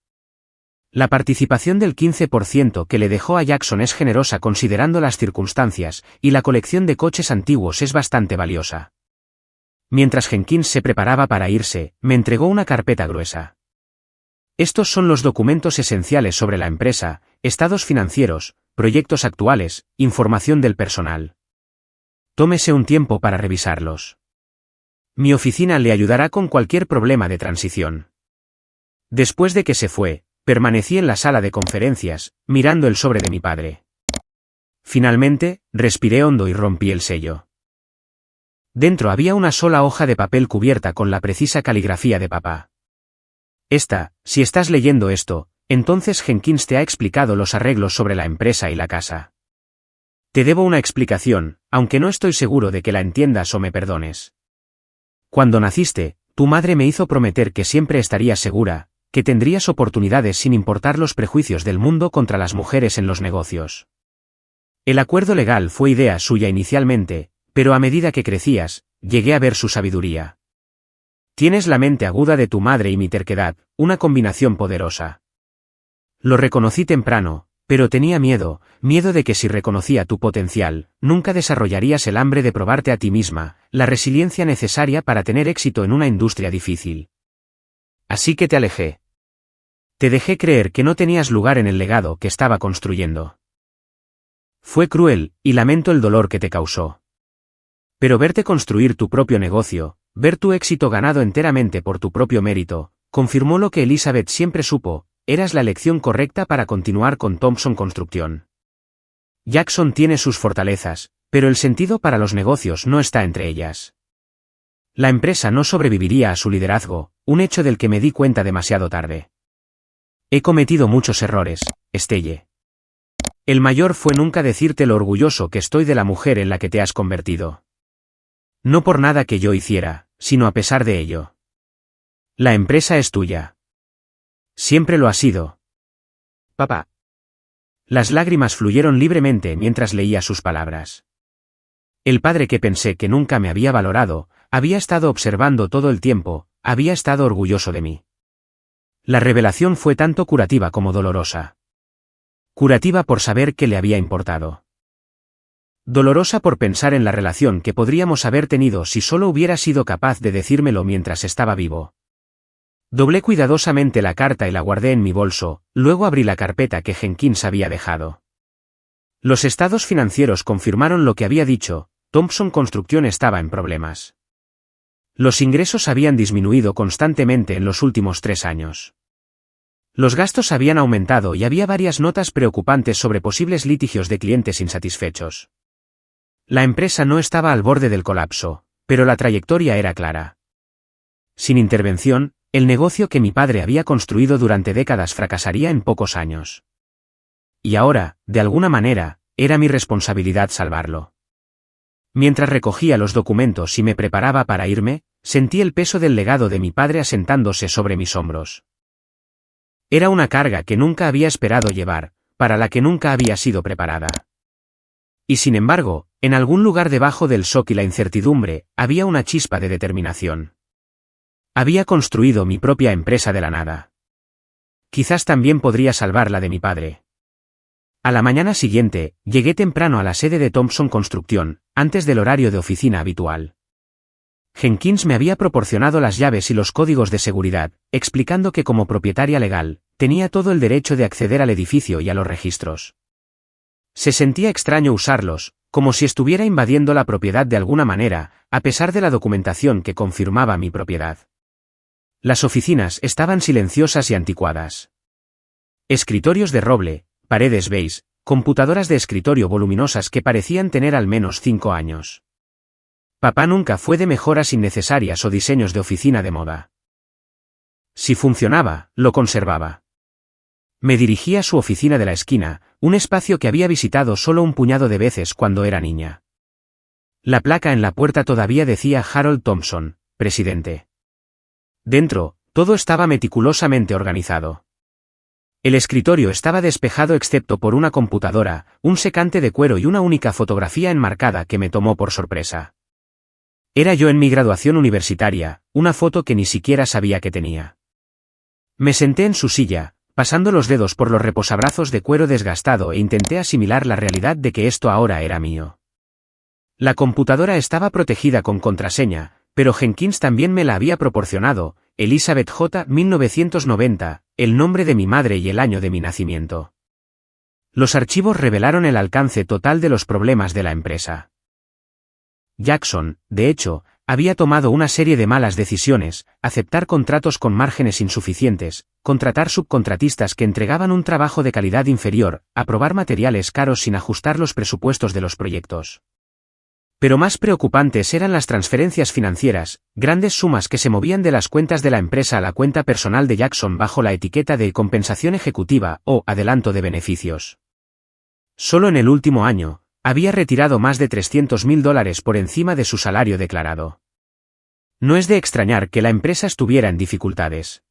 [SPEAKER 1] La participación del 15% que le dejó a Jackson es generosa considerando las circunstancias, y la colección de coches antiguos es bastante valiosa. Mientras Jenkins se preparaba para irse, me entregó una carpeta gruesa. Estos son los documentos esenciales sobre la empresa, estados financieros, proyectos actuales, información del personal. Tómese un tiempo para revisarlos. Mi oficina le ayudará con cualquier problema de transición. Después de que se fue, permanecí en la sala de conferencias, mirando el sobre de mi padre. Finalmente, respiré hondo y rompí el sello. Dentro había una sola hoja de papel cubierta con la precisa caligrafía de papá. Si estás leyendo esto, entonces Jenkins te ha explicado los arreglos sobre la empresa y la casa. Te debo una explicación, aunque no estoy seguro de que la entiendas o me perdones. Cuando naciste, tu madre me hizo prometer que siempre estarías segura, que tendrías oportunidades sin importar los prejuicios del mundo contra las mujeres en los negocios. El acuerdo legal fue idea suya inicialmente, pero a medida que crecías, llegué a ver su sabiduría. Tienes la mente aguda de tu madre y mi terquedad, una combinación poderosa. Lo reconocí temprano, pero tenía miedo de que si reconocía tu potencial, nunca desarrollarías el hambre de probarte a ti misma, la resiliencia necesaria para tener éxito en una industria difícil. Así que te alejé. Te dejé creer que no tenías lugar en el legado que estaba construyendo. Fue cruel, y lamento el dolor que te causó. Pero verte construir tu propio negocio, ver tu éxito ganado enteramente por tu propio mérito, confirmó lo que Elizabeth siempre supo: eras la elección correcta para continuar con Thompson Construcción. Jackson tiene sus fortalezas, pero el sentido para los negocios no está entre ellas. La empresa no sobreviviría a su liderazgo, un hecho del que me di cuenta demasiado tarde. He cometido muchos errores, Estelle. El mayor fue nunca decirte lo orgulloso que estoy de la mujer en la que te has convertido. No por nada que yo hiciera, sino a pesar de ello. La empresa es tuya. Siempre lo ha sido. Papá. Las lágrimas fluyeron libremente mientras leía sus palabras. El padre que pensé que nunca me había valorado, había estado observando todo el tiempo, había estado orgulloso de mí. La revelación fue tanto curativa como dolorosa. Curativa por saber que le había importado. Dolorosa por pensar en la relación que podríamos haber tenido si solo hubiera sido capaz de decírmelo mientras estaba vivo. Doblé cuidadosamente la carta y la guardé en mi bolso, luego abrí la carpeta que Jenkins había dejado. Los estados financieros confirmaron lo que había dicho: Thompson Construcción estaba en problemas. Los ingresos habían disminuido constantemente en los últimos 3 años. Los gastos habían aumentado y había varias notas preocupantes sobre posibles litigios de clientes insatisfechos. La empresa no estaba al borde del colapso, pero la trayectoria era clara. Sin intervención, el negocio que mi padre había construido durante décadas fracasaría en pocos años. Y ahora, de alguna manera, era mi responsabilidad salvarlo. Mientras recogía los documentos y me preparaba para irme, sentí el peso del legado de mi padre asentándose sobre mis hombros. Era una carga que nunca había esperado llevar, para la que nunca había sido preparada. Y sin embargo, en algún lugar debajo del shock y la incertidumbre, había una chispa de determinación. Había construido mi propia empresa de la nada. Quizás también podría salvar la de mi padre. A la mañana siguiente, llegué temprano a la sede de Thompson Construcción, antes del horario de oficina habitual. Jenkins me había proporcionado las llaves y los códigos de seguridad, explicando que como propietaria legal, tenía todo el derecho de acceder al edificio y a los registros. Se sentía extraño usarlos, como si estuviera invadiendo la propiedad de alguna manera, a pesar de la documentación que confirmaba mi propiedad. Las oficinas estaban silenciosas y anticuadas. Escritorios de roble, paredes beige, computadoras de escritorio voluminosas que parecían tener al menos 5 años. Papá nunca fue de mejoras innecesarias o diseños de oficina de moda. Si funcionaba, lo conservaba. Me dirigí a su oficina de la esquina, un espacio que había visitado solo un puñado de veces cuando era niña. La placa en la puerta todavía decía Harold Thompson, presidente. Dentro, todo estaba meticulosamente organizado. El escritorio estaba despejado excepto por una computadora, un secante de cuero y una única fotografía enmarcada que me tomó por sorpresa. Era yo en mi graduación universitaria, una foto que ni siquiera sabía que tenía. Me senté en su silla, pasando los dedos por los reposabrazos de cuero desgastado e intenté asimilar la realidad de que esto ahora era mío. La computadora estaba protegida con contraseña, pero Jenkins también me la había proporcionado, Elizabeth J. 1990, el nombre de mi madre y el año de mi nacimiento. Los archivos revelaron el alcance total de los problemas de la empresa. Jackson, de hecho, había tomado una serie de malas decisiones, aceptar contratos con márgenes insuficientes, contratar subcontratistas que entregaban un trabajo de calidad inferior, aprobar materiales caros sin ajustar los presupuestos de los proyectos. Pero más preocupantes eran las transferencias financieras, grandes sumas que se movían de las cuentas de la empresa a la cuenta personal de Jackson bajo la etiqueta de compensación ejecutiva o adelanto de beneficios. Solo en el último año, había retirado más de $300.000 por encima de su salario declarado. No es de extrañar que la empresa estuviera en dificultades.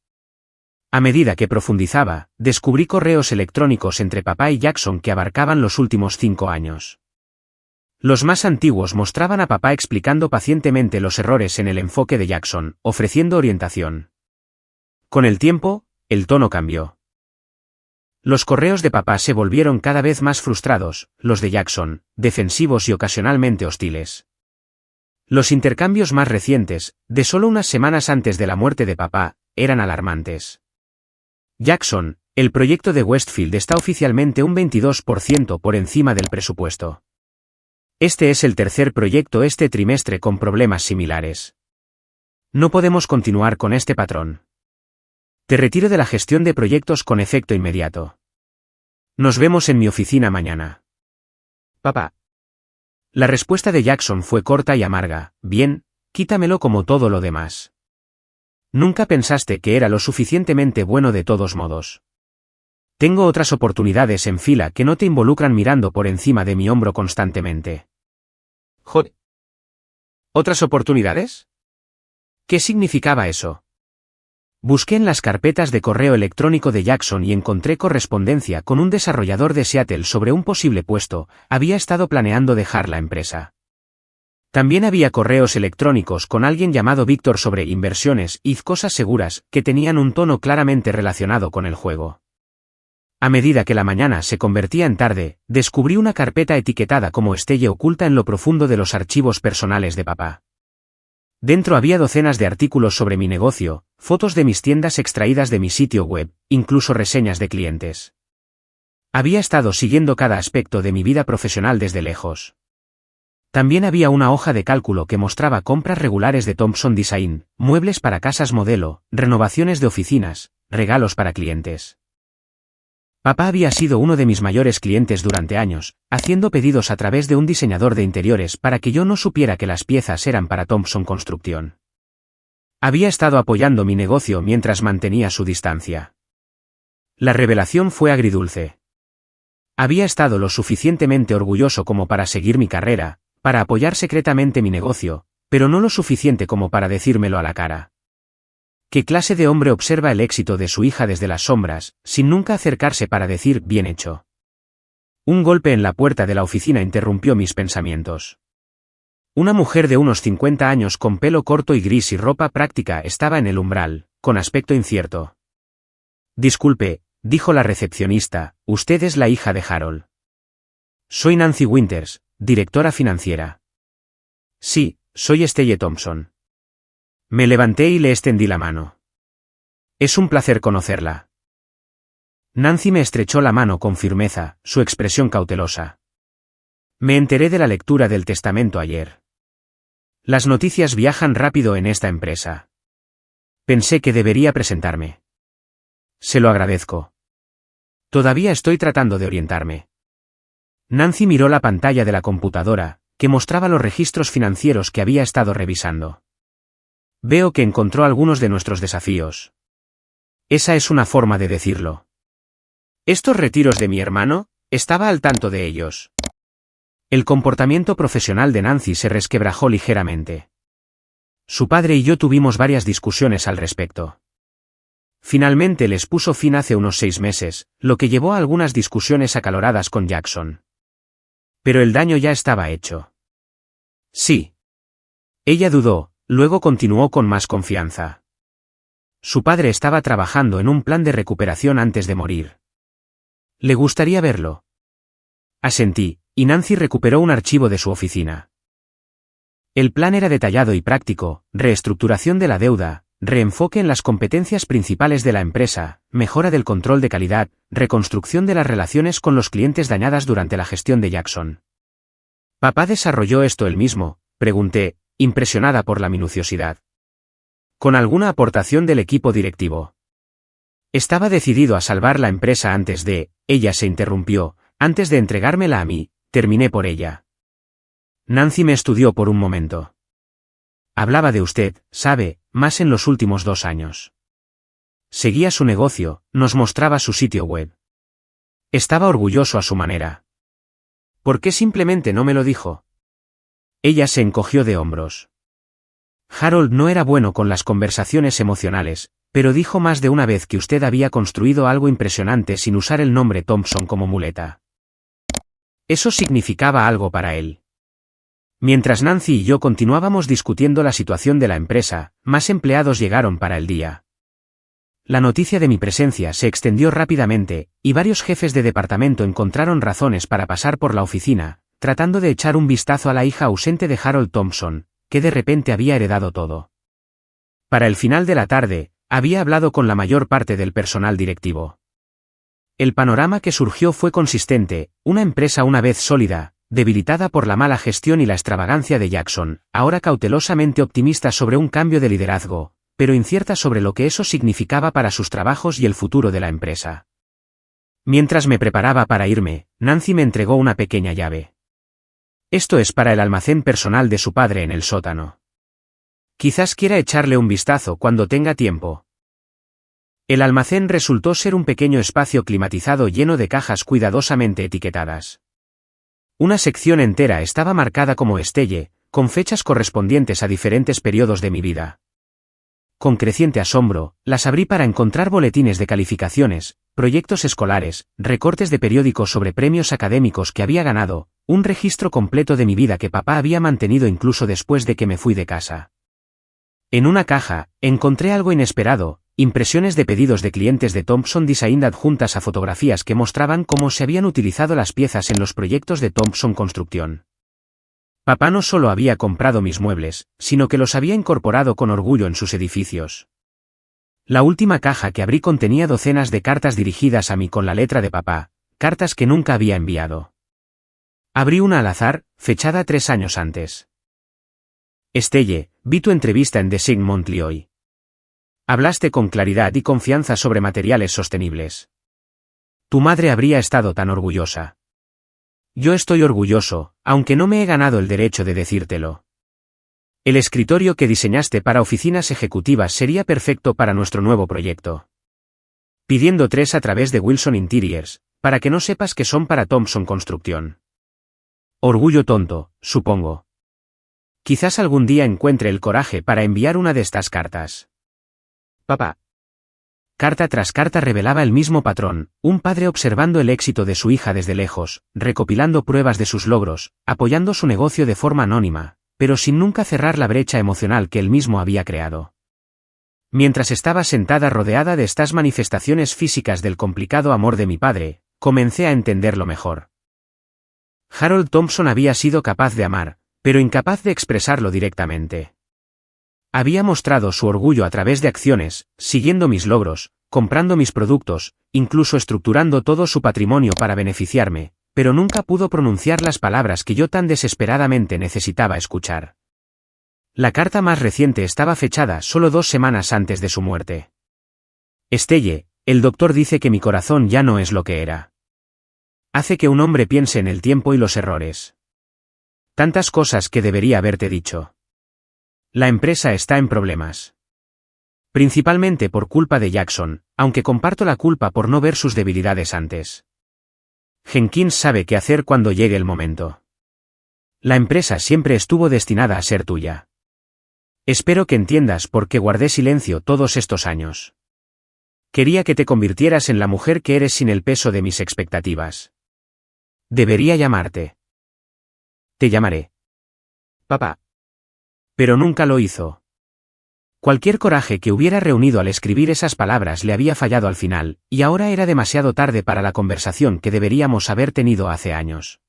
[SPEAKER 1] A medida que profundizaba, descubrí correos electrónicos entre papá y Jackson que abarcaban los últimos 5 años. Los más antiguos mostraban a papá explicando pacientemente los errores en el enfoque de Jackson, ofreciendo orientación. Con el tiempo, el tono cambió. Los correos de papá se volvieron cada vez más frustrados, los de Jackson, defensivos y ocasionalmente hostiles. Los intercambios más recientes, de solo unas semanas antes de la muerte de papá, eran alarmantes. Jackson, el proyecto de Westfield está oficialmente un 22% por encima del presupuesto. Este es el tercer proyecto este trimestre con problemas similares. No podemos continuar con este patrón. Te retiro de la gestión de proyectos con efecto inmediato. Nos vemos en mi oficina mañana. Papá. La respuesta de Jackson fue corta y amarga. Bien, quítamelo como todo lo demás. Nunca pensaste que era lo suficientemente bueno de todos modos. Tengo otras oportunidades en fila que no te involucran mirando por encima de mi hombro constantemente. Joder. ¿Otras oportunidades? ¿Qué significaba eso? Busqué en las carpetas de correo electrónico de Jackson y encontré correspondencia con un desarrollador de Seattle sobre un posible puesto. Había estado planeando dejar la empresa. También había correos electrónicos con alguien llamado Víctor sobre inversiones y cosas seguras que tenían un tono claramente relacionado con el juego. A medida que la mañana se convertía en tarde, descubrí una carpeta etiquetada como Estelle oculta en lo profundo de los archivos personales de papá. Dentro había docenas de artículos sobre mi negocio, fotos de mis tiendas extraídas de mi sitio web, incluso reseñas de clientes. Había estado siguiendo cada aspecto de mi vida profesional desde lejos. También había una hoja de cálculo que mostraba compras regulares de Thompson Design, muebles para casas modelo, renovaciones de oficinas, regalos para clientes. Papá había sido uno de mis mayores clientes durante años, haciendo pedidos a través de un diseñador de interiores para que yo no supiera que las piezas eran para Thompson Construcción. Había estado apoyando mi negocio mientras mantenía su distancia. La revelación fue agridulce. Había estado lo suficientemente orgulloso como para seguir mi carrera, para apoyar secretamente mi negocio, pero no lo suficiente como para decírmelo a la cara. ¿Qué clase de hombre observa el éxito de su hija desde las sombras, sin nunca acercarse para decir bien hecho? Un golpe en la puerta de la oficina interrumpió mis pensamientos. Una mujer de unos 50 años con pelo corto y gris y ropa práctica estaba en el umbral, con aspecto incierto. Disculpe, dijo la recepcionista, usted es la hija de Harold. Soy Nancy Winters, directora financiera. Sí, soy Estelle Thompson. Me levanté y le extendí la mano. Es un placer conocerla. Nancy me estrechó la mano con firmeza, su expresión cautelosa. Me enteré de la lectura del testamento ayer. Las noticias viajan rápido en esta empresa. Pensé que debería presentarme. Se lo agradezco. Todavía estoy tratando de orientarme. Nancy miró la pantalla de la computadora, que mostraba los registros financieros que había estado revisando. Veo que encontró algunos de nuestros desafíos. Esa es una forma de decirlo. ¿Estos retiros de mi hermano? Estaba al tanto de ellos. El comportamiento profesional de Nancy se resquebrajó ligeramente. Su padre y yo tuvimos varias discusiones al respecto. Finalmente les puso fin hace unos 6 meses, lo que llevó a algunas discusiones acaloradas con Jackson. Pero el daño ya estaba hecho. Sí. Ella dudó, luego continuó con más confianza. Su padre estaba trabajando en un plan de recuperación antes de morir. ¿Le gustaría verlo? Asentí, y Nancy recuperó un archivo de su oficina. El plan era detallado y práctico: reestructuración de la deuda, reenfoque en las competencias principales de la empresa, mejora del control de calidad, reconstrucción de las relaciones con los clientes dañadas durante la gestión de Jackson. ¿Papá desarrolló esto él mismo?, pregunté, impresionada por la minuciosidad. ¿Con alguna aportación del equipo directivo? Estaba decidido a salvar la empresa antes de... Ella se interrumpió, antes de entregármela a mí, terminé por ella. Nancy me estudió por un momento. Hablaba de usted, sabe, más en los últimos 2 años. Seguía su negocio, nos mostraba su sitio web. Estaba orgulloso a su manera. ¿Por qué simplemente no me lo dijo? Ella se encogió de hombros. Harold no era bueno con las conversaciones emocionales, pero dijo más de una vez que usted había construido algo impresionante sin usar el nombre Thompson como muleta. Eso significaba algo para él. Mientras Nancy y yo continuábamos discutiendo la situación de la empresa, más empleados llegaron para el día. La noticia de mi presencia se extendió rápidamente, y varios jefes de departamento encontraron razones para pasar por la oficina, tratando de echar un vistazo a la hija ausente de Harold Thompson, que de repente había heredado todo. Para el final de la tarde, había hablado con la mayor parte del personal directivo. El panorama que surgió fue consistente: una empresa una vez sólida, debilitada por la mala gestión y la extravagancia de Jackson, ahora cautelosamente optimista sobre un cambio de liderazgo, pero incierta sobre lo que eso significaba para sus trabajos y el futuro de la empresa. Mientras me preparaba para irme, Nancy me entregó una pequeña llave. Esto es para el almacén personal de su padre en el sótano. Quizás quiera echarle un vistazo cuando tenga tiempo. El almacén resultó ser un pequeño espacio climatizado lleno de cajas cuidadosamente etiquetadas. Una sección entera estaba marcada como Estelle, con fechas correspondientes a diferentes periodos de mi vida. Con creciente asombro, las abrí para encontrar boletines de calificaciones, proyectos escolares, recortes de periódicos sobre premios académicos que había ganado, un registro completo de mi vida que papá había mantenido incluso después de que me fui de casa. En una caja, encontré algo inesperado: impresiones de pedidos de clientes de Thompson Design adjuntas a fotografías que mostraban cómo se habían utilizado las piezas en los proyectos de Thompson Construcción. Papá no solo había comprado mis muebles, sino que los había incorporado con orgullo en sus edificios. La última caja que abrí contenía docenas de cartas dirigidas a mí con la letra de papá, cartas que nunca había enviado. Abrí una al azar, fechada 3 años antes. Estelle, vi tu entrevista en The Sign Monthly hoy. Hablaste con claridad y confianza sobre materiales sostenibles. Tu madre habría estado tan orgullosa. Yo estoy orgulloso, aunque no me he ganado el derecho de decírtelo. El escritorio que diseñaste para oficinas ejecutivas sería perfecto para nuestro nuevo proyecto. Pidiendo 3 a través de Wilson Interiors, para que no sepas que son para Thompson Construcción. Orgullo tonto, supongo. Quizás algún día encuentre el coraje para enviar una de estas cartas. Papá. Carta tras carta revelaba el mismo patrón: un padre observando el éxito de su hija desde lejos, recopilando pruebas de sus logros, apoyando su negocio de forma anónima, pero sin nunca cerrar la brecha emocional que él mismo había creado. Mientras estaba sentada rodeada de estas manifestaciones físicas del complicado amor de mi padre, comencé a entenderlo mejor. Harold Thompson había sido capaz de amar, pero incapaz de expresarlo directamente. Había mostrado su orgullo a través de acciones, siguiendo mis logros, comprando mis productos, incluso estructurando todo su patrimonio para beneficiarme, pero nunca pudo pronunciar las palabras que yo tan desesperadamente necesitaba escuchar. La carta más reciente estaba fechada solo 2 semanas antes de su muerte. Estelle, el doctor dice que mi corazón ya no es lo que era. Hace que un hombre piense en el tiempo y los errores. Tantas cosas que debería haberte dicho. La empresa está en problemas. Principalmente por culpa de Jackson, aunque comparto la culpa por no ver sus debilidades antes. Jenkins sabe qué hacer cuando llegue el momento. La empresa siempre estuvo destinada a ser tuya. Espero que entiendas por qué guardé silencio todos estos años. Quería que te convirtieras en la mujer que eres sin el peso de mis expectativas. Debería llamarte. Te llamaré. Papá. Pero nunca lo hizo. Cualquier coraje que hubiera reunido al escribir esas palabras le había fallado al final, y ahora era demasiado tarde para la conversación que deberíamos haber tenido hace años.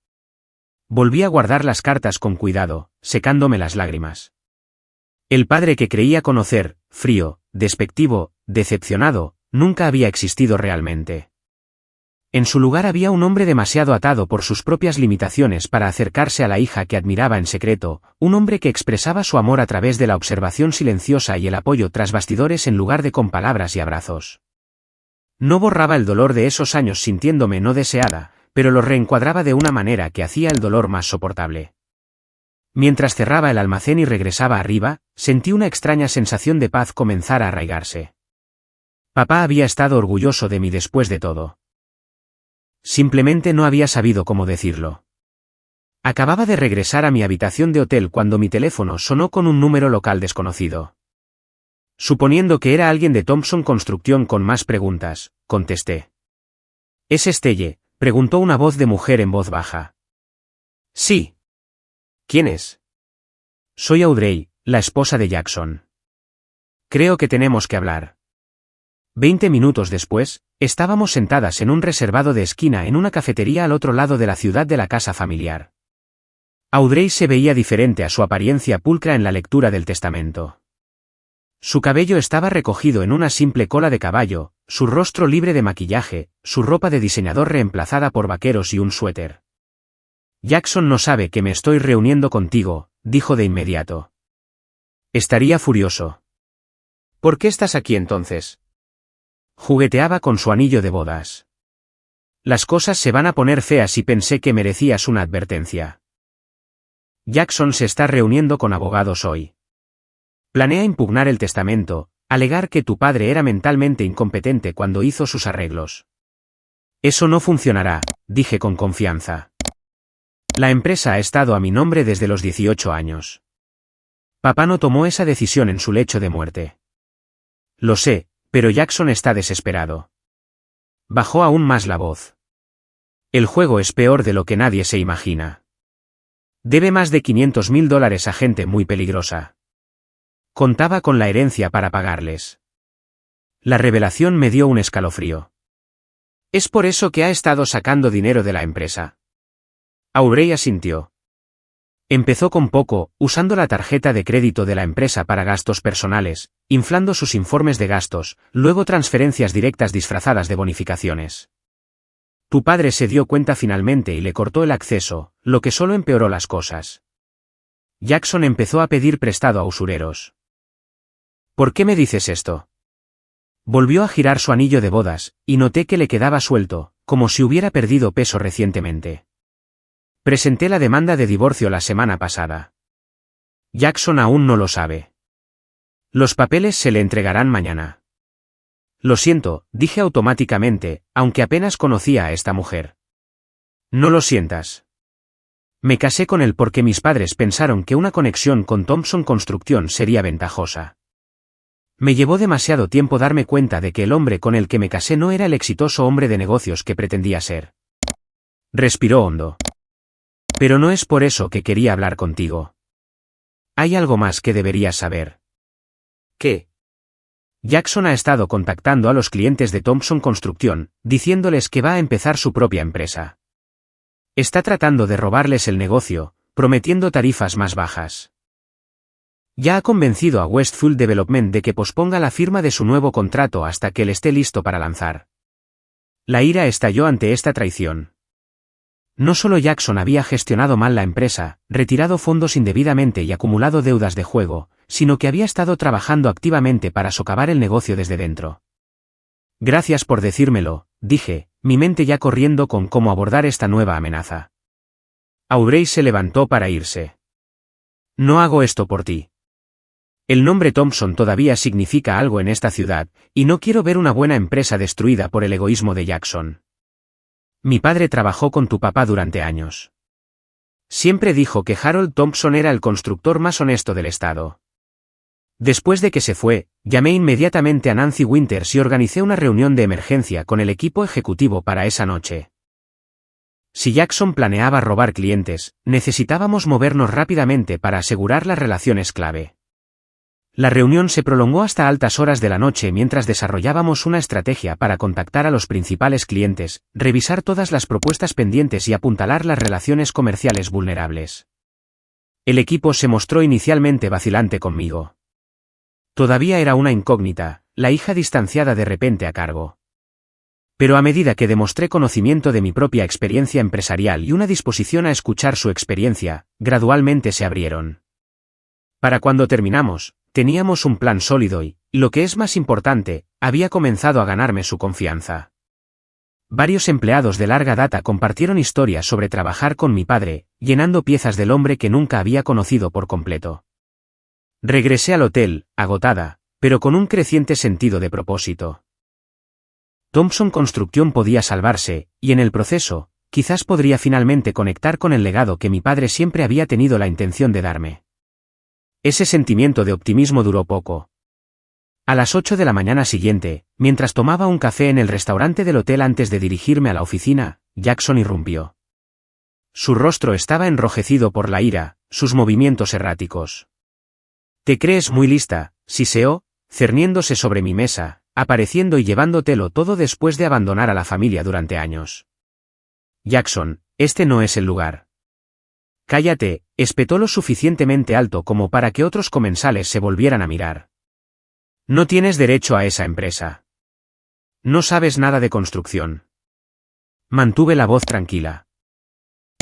[SPEAKER 1] Volví a guardar las cartas con cuidado, secándome las lágrimas. El padre que creía conocer, frío, despectivo, decepcionado, nunca había existido realmente. En su lugar había un hombre demasiado atado por sus propias limitaciones para acercarse a la hija que admiraba en secreto, un hombre que expresaba su amor a través de la observación silenciosa y el apoyo tras bastidores en lugar de con palabras y abrazos. No borraba el dolor de esos años sintiéndome no deseada, pero lo reencuadraba de una manera que hacía el dolor más soportable. Mientras cerraba el almacén y regresaba arriba, sentí una extraña sensación de paz comenzar a arraigarse. Papá había estado orgulloso de mí después de todo. Simplemente no había sabido cómo decirlo. Acababa de regresar a mi habitación de hotel cuando mi teléfono sonó con un número local desconocido. Suponiendo que era alguien de Thompson Construction con más preguntas, contesté. ¿Es Estelle?, preguntó una voz de mujer en voz baja. Sí. ¿Quién es? Soy Audrey, la esposa de Jackson. Creo que tenemos que hablar. 20 minutos después, estábamos sentadas en un reservado de esquina en una cafetería al otro lado de la ciudad de la casa familiar. Audrey se veía diferente a su apariencia pulcra en la lectura del testamento. Su cabello estaba recogido en una simple cola de caballo, su rostro libre de maquillaje, su ropa de diseñador reemplazada por vaqueros y un suéter. Jackson no sabe que me estoy reuniendo contigo, dijo de inmediato. Estaría furioso. ¿Por qué estás aquí entonces? Jugueteaba con su anillo de bodas. Las cosas se van a poner feas y pensé que merecías una advertencia. Jackson se está reuniendo con abogados hoy. Planea impugnar el testamento, alegar que tu padre era mentalmente incompetente cuando hizo sus arreglos. Eso no funcionará, dije con confianza. La empresa ha estado a mi nombre desde los 18 años. Papá no tomó esa decisión en su lecho de muerte. Lo sé, pero Jackson está desesperado. Bajó aún más la voz. El juego es peor de lo que nadie se imagina. Debe más de $500,000 a gente muy peligrosa. Contaba con la herencia para pagarles. La revelación me dio un escalofrío. ¿Es por eso que ha estado sacando dinero de la empresa? Audrey asintió. Empezó con poco, usando la tarjeta de crédito de la empresa para gastos personales, inflando sus informes de gastos, luego transferencias directas disfrazadas de bonificaciones. Tu padre se dio cuenta finalmente y le cortó el acceso, lo que solo empeoró las cosas. Jackson empezó a pedir prestado a usureros. ¿Por qué me dices esto? Volvió a girar su anillo de bodas, y noté que le quedaba suelto, como si hubiera perdido peso recientemente. Presenté la demanda de divorcio la semana pasada. Jackson aún no lo sabe. Los papeles se le entregarán mañana. Lo siento, dije automáticamente, aunque apenas conocía a esta mujer. No lo sientas. Me casé con él porque mis padres pensaron que una conexión con Thompson Construction sería ventajosa. Me llevó demasiado tiempo darme cuenta de que el hombre con el que me casé no era el exitoso hombre de negocios que pretendía ser. Respiró hondo. Pero no es por eso que quería hablar contigo. Hay algo más que deberías saber. ¿Qué? Jackson ha estado contactando a los clientes de Thompson Construction, diciéndoles que va a empezar su propia empresa. Está tratando de robarles el negocio, prometiendo tarifas más bajas. Ya ha convencido a Westfield Development de que posponga la firma de su nuevo contrato hasta que él esté listo para lanzar. La ira estalló ante esta traición. No solo Jackson había gestionado mal la empresa, retirado fondos indebidamente y acumulado deudas de juego, sino que había estado trabajando activamente para socavar el negocio desde dentro. Gracias por decírmelo, dije, mi mente ya corriendo con cómo abordar esta nueva amenaza. Aubrey se levantó para irse. No hago esto por ti. El nombre Thompson todavía significa algo en esta ciudad, y no quiero ver una buena empresa destruida por el egoísmo de Jackson. Mi padre trabajó con tu papá durante años. Siempre dijo que Harold Thompson era el constructor más honesto del estado. Después de que se fue, llamé inmediatamente a Nancy Winters y organicé una reunión de emergencia con el equipo ejecutivo para esa noche. Si Jackson planeaba robar clientes, necesitábamos movernos rápidamente para asegurar las relaciones clave. La reunión se prolongó hasta altas horas de la noche mientras desarrollábamos una estrategia para contactar a los principales clientes, revisar todas las propuestas pendientes y apuntalar las relaciones comerciales vulnerables. El equipo se mostró inicialmente vacilante conmigo. Todavía era una incógnita, la hija distanciada de repente a cargo. Pero a medida que demostré conocimiento de mi propia experiencia empresarial y una disposición a escuchar su experiencia, gradualmente se abrieron. Para cuando terminamos, teníamos un plan sólido y, lo que es más importante, había comenzado a ganarme su confianza. Varios empleados de larga data compartieron historias sobre trabajar con mi padre, llenando piezas del hombre que nunca había conocido por completo. Regresé al hotel, agotada, pero con un creciente sentido de propósito. Thompson Construction podía salvarse, y en el proceso, quizás podría finalmente conectar con el legado que mi padre siempre había tenido la intención de darme. Ese sentimiento de optimismo duró poco. A las 8 de la mañana siguiente, mientras tomaba un café en el restaurante del hotel antes de dirigirme a la oficina, Jackson irrumpió. Su rostro estaba enrojecido por la ira, sus movimientos erráticos. «Te crees muy lista», siseó, cerniéndose sobre mi mesa, apareciendo y llevándotelo todo después de abandonar a la familia durante años. «Jackson, este no es el lugar». «Cállate», espetó lo suficientemente alto como para que otros comensales se volvieran a mirar. «No tienes derecho a esa empresa. No sabes nada de construcción». Mantuve la voz tranquila.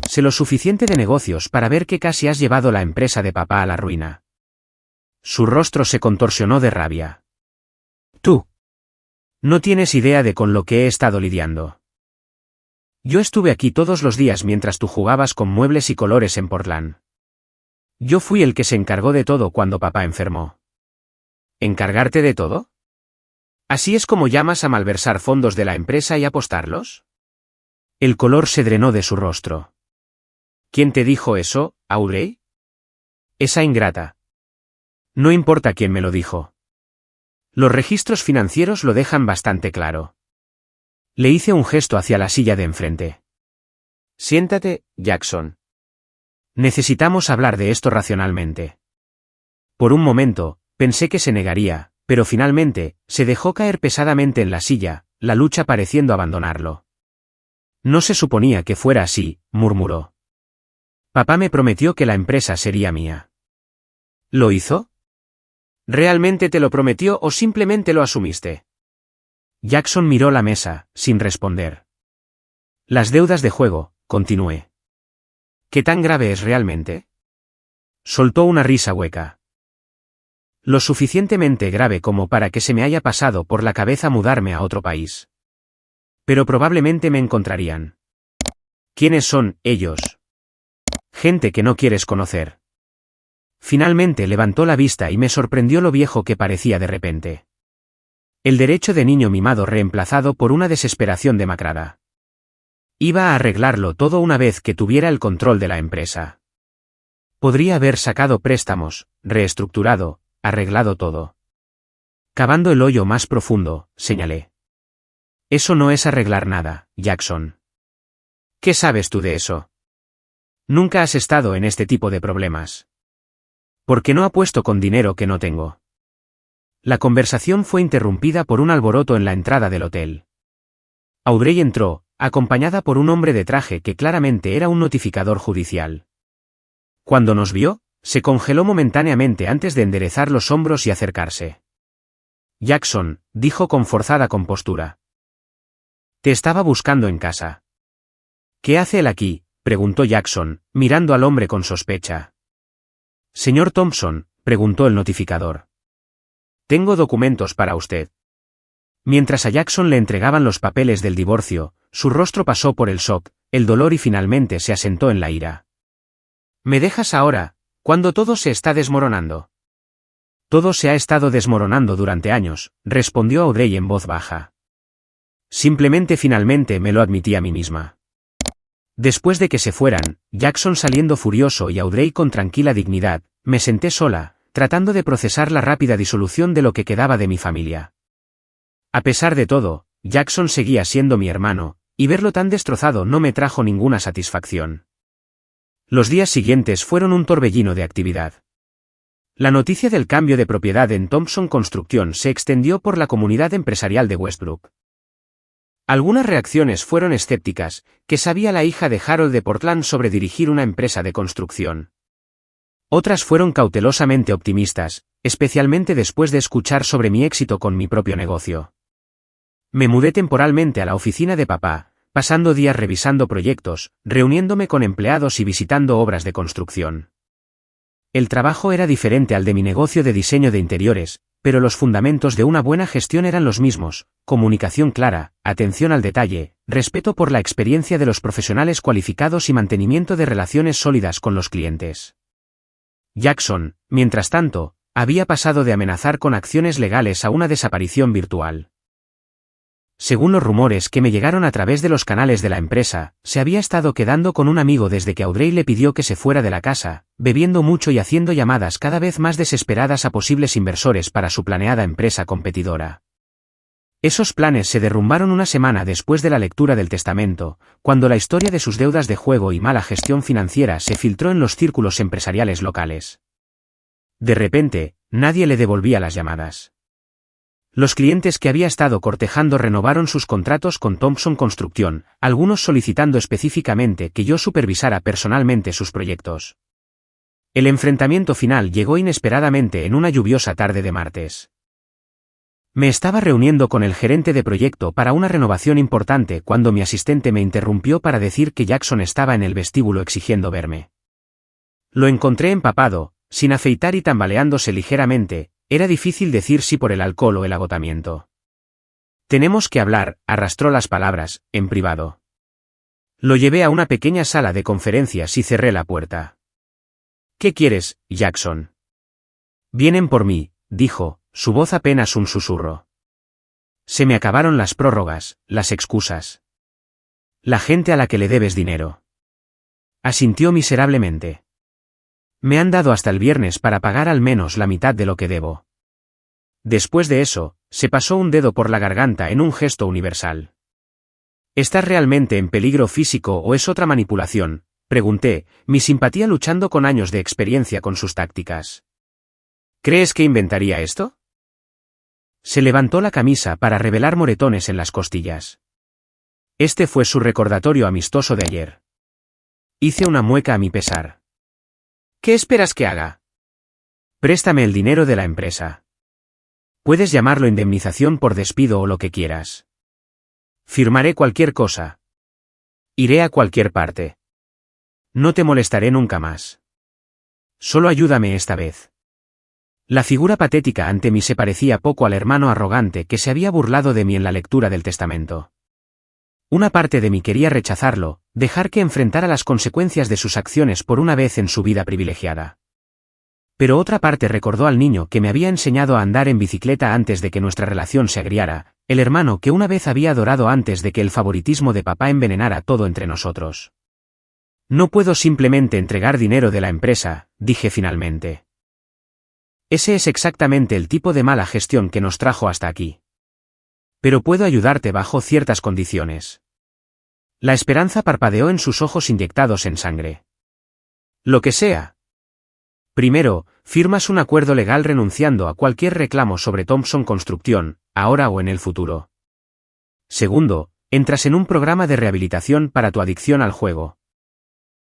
[SPEAKER 1] «Sé lo suficiente de negocios para ver que casi has llevado la empresa de papá a la ruina». Su rostro se contorsionó de rabia. «Tú. No tienes idea de con lo que he estado lidiando. Yo estuve aquí todos los días mientras tú jugabas con muebles y colores en Portland. Yo fui el que se encargó de todo cuando papá enfermó». ¿Encargarte de todo? ¿Así es como llamas a malversar fondos de la empresa y apostarlos? El color se drenó de su rostro. ¿Quién te dijo eso, Aubrey? Esa ingrata. No importa quién me lo dijo. Los registros financieros lo dejan bastante claro. Le hice un gesto hacia la silla de enfrente. Siéntate, Jackson. Necesitamos hablar de esto racionalmente. Por un momento, pensé que se negaría, pero finalmente, se dejó caer pesadamente en la silla, la lucha pareciendo abandonarlo. No se suponía que fuera así, murmuró. Papá me prometió que la empresa sería mía. ¿Lo hizo? ¿Realmente te lo prometió o simplemente lo asumiste? Jackson miró la mesa, sin responder. Las deudas de juego, continué. ¿Qué tan grave es realmente? Soltó una risa hueca. Lo suficientemente grave como para que se me haya pasado por la cabeza mudarme a otro país. Pero probablemente me encontrarían. ¿Quiénes son ellos? Gente que no quieres conocer. Finalmente levantó la vista y me sorprendió lo viejo que parecía de repente. El derecho de niño mimado reemplazado por una desesperación demacrada. Iba a arreglarlo todo una vez que tuviera el control de la empresa. Podría haber sacado préstamos, reestructurado, arreglado todo. Cavando el hoyo más profundo, señalé. Eso no es arreglar nada, Jackson. ¿Qué sabes tú de eso? Nunca has estado en este tipo de problemas. ¿Por qué no apuesto con dinero que no tengo? La conversación fue interrumpida por un alboroto en la entrada del hotel. Aubrey entró, acompañada por un hombre de traje que claramente era un notificador judicial. Cuando nos vio, se congeló momentáneamente antes de enderezar los hombros y acercarse. Jackson, dijo con forzada compostura. Te estaba buscando en casa. ¿Qué hace él aquí?, preguntó Jackson, mirando al hombre con sospecha. Señor Thompson, preguntó el notificador. Tengo documentos para usted. Mientras a Jackson le entregaban los papeles del divorcio, su rostro pasó por el shock, el dolor y finalmente se asentó en la ira. ¿Me dejas ahora, cuando todo se está desmoronando? Todo se ha estado desmoronando durante años, respondió Audrey en voz baja. Simplemente finalmente me lo admití a mí misma. Después de que se fueran, Jackson saliendo furioso y Audrey con tranquila dignidad, me senté sola, tratando de procesar la rápida disolución de lo que quedaba de mi familia. A pesar de todo, Jackson seguía siendo mi hermano, y verlo tan destrozado no me trajo ninguna satisfacción. Los días siguientes fueron un torbellino de actividad. La noticia del cambio de propiedad en Thompson Construction se extendió por la comunidad empresarial de Westbrook. Algunas reacciones fueron escépticas, ¿qué sabía la hija de Harold de Portland sobre dirigir una empresa de construcción? Otras fueron cautelosamente optimistas, especialmente después de escuchar sobre mi éxito con mi propio negocio. Me mudé temporalmente a la oficina de papá, pasando días revisando proyectos, reuniéndome con empleados y visitando obras de construcción. El trabajo era diferente al de mi negocio de diseño de interiores, pero los fundamentos de una buena gestión eran los mismos: comunicación clara, atención al detalle, respeto por la experiencia de los profesionales cualificados y mantenimiento de relaciones sólidas con los clientes. Jackson, mientras tanto, había pasado de amenazar con acciones legales a una desaparición virtual. Según los rumores que me llegaron a través de los canales de la empresa, se había estado quedando con un amigo desde que Audrey le pidió que se fuera de la casa, bebiendo mucho y haciendo llamadas cada vez más desesperadas a posibles inversores para su planeada empresa competidora. Esos planes se derrumbaron una semana después de la lectura del testamento, cuando la historia de sus deudas de juego y mala gestión financiera se filtró en los círculos empresariales locales. De repente, nadie le devolvía las llamadas. Los clientes que había estado cortejando renovaron sus contratos con Thompson Construction, algunos solicitando específicamente que yo supervisara personalmente sus proyectos. El enfrentamiento final llegó inesperadamente en una lluviosa tarde de martes. Me estaba reuniendo con el gerente de proyecto para una renovación importante cuando mi asistente me interrumpió para decir que Jackson estaba en el vestíbulo exigiendo verme. Lo encontré empapado, sin afeitar y tambaleándose ligeramente. Era difícil decir si por el alcohol o el agotamiento. Tenemos que hablar, arrastró las palabras, en privado. Lo llevé a una pequeña sala de conferencias y cerré la puerta. ¿Qué quieres, Jackson? Vienen por mí, dijo, su voz apenas un susurro. Se me acabaron las prórrogas, las excusas. La gente a la que le debes dinero. Asintió miserablemente. Me han dado hasta el viernes para pagar al menos la mitad de lo que debo. Después de eso, se pasó un dedo por la garganta en un gesto universal. ¿Estás realmente en peligro físico o es otra manipulación?, pregunté, mi simpatía luchando con años de experiencia con sus tácticas. ¿Crees que inventaría esto? Se levantó la camisa para revelar moretones en las costillas. Este fue su recordatorio amistoso de ayer. Hice una mueca a mi pesar. ¿Qué esperas que haga? Préstame el dinero de la empresa. Puedes llamarlo indemnización por despido o lo que quieras. Firmaré cualquier cosa. Iré a cualquier parte. No te molestaré nunca más. Solo ayúdame esta vez. La figura patética ante mí se parecía poco al hermano arrogante que se había burlado de mí en la lectura del testamento. Una parte de mí quería rechazarlo, dejar que enfrentara las consecuencias de sus acciones por una vez en su vida privilegiada. Pero otra parte recordó al niño que me había enseñado a andar en bicicleta antes de que nuestra relación se agriara, el hermano que una vez había adorado antes de que el favoritismo de papá envenenara todo entre nosotros. No puedo simplemente entregar dinero de la empresa, dije finalmente. Ese es exactamente el tipo de mala gestión que nos trajo hasta aquí. Pero puedo ayudarte bajo ciertas condiciones. La esperanza parpadeó en sus ojos inyectados en sangre. Lo que sea. Primero, firmas un acuerdo legal renunciando a cualquier reclamo sobre Thompson Construction, ahora o en el futuro. Segundo, entras en un programa de rehabilitación para tu adicción al juego.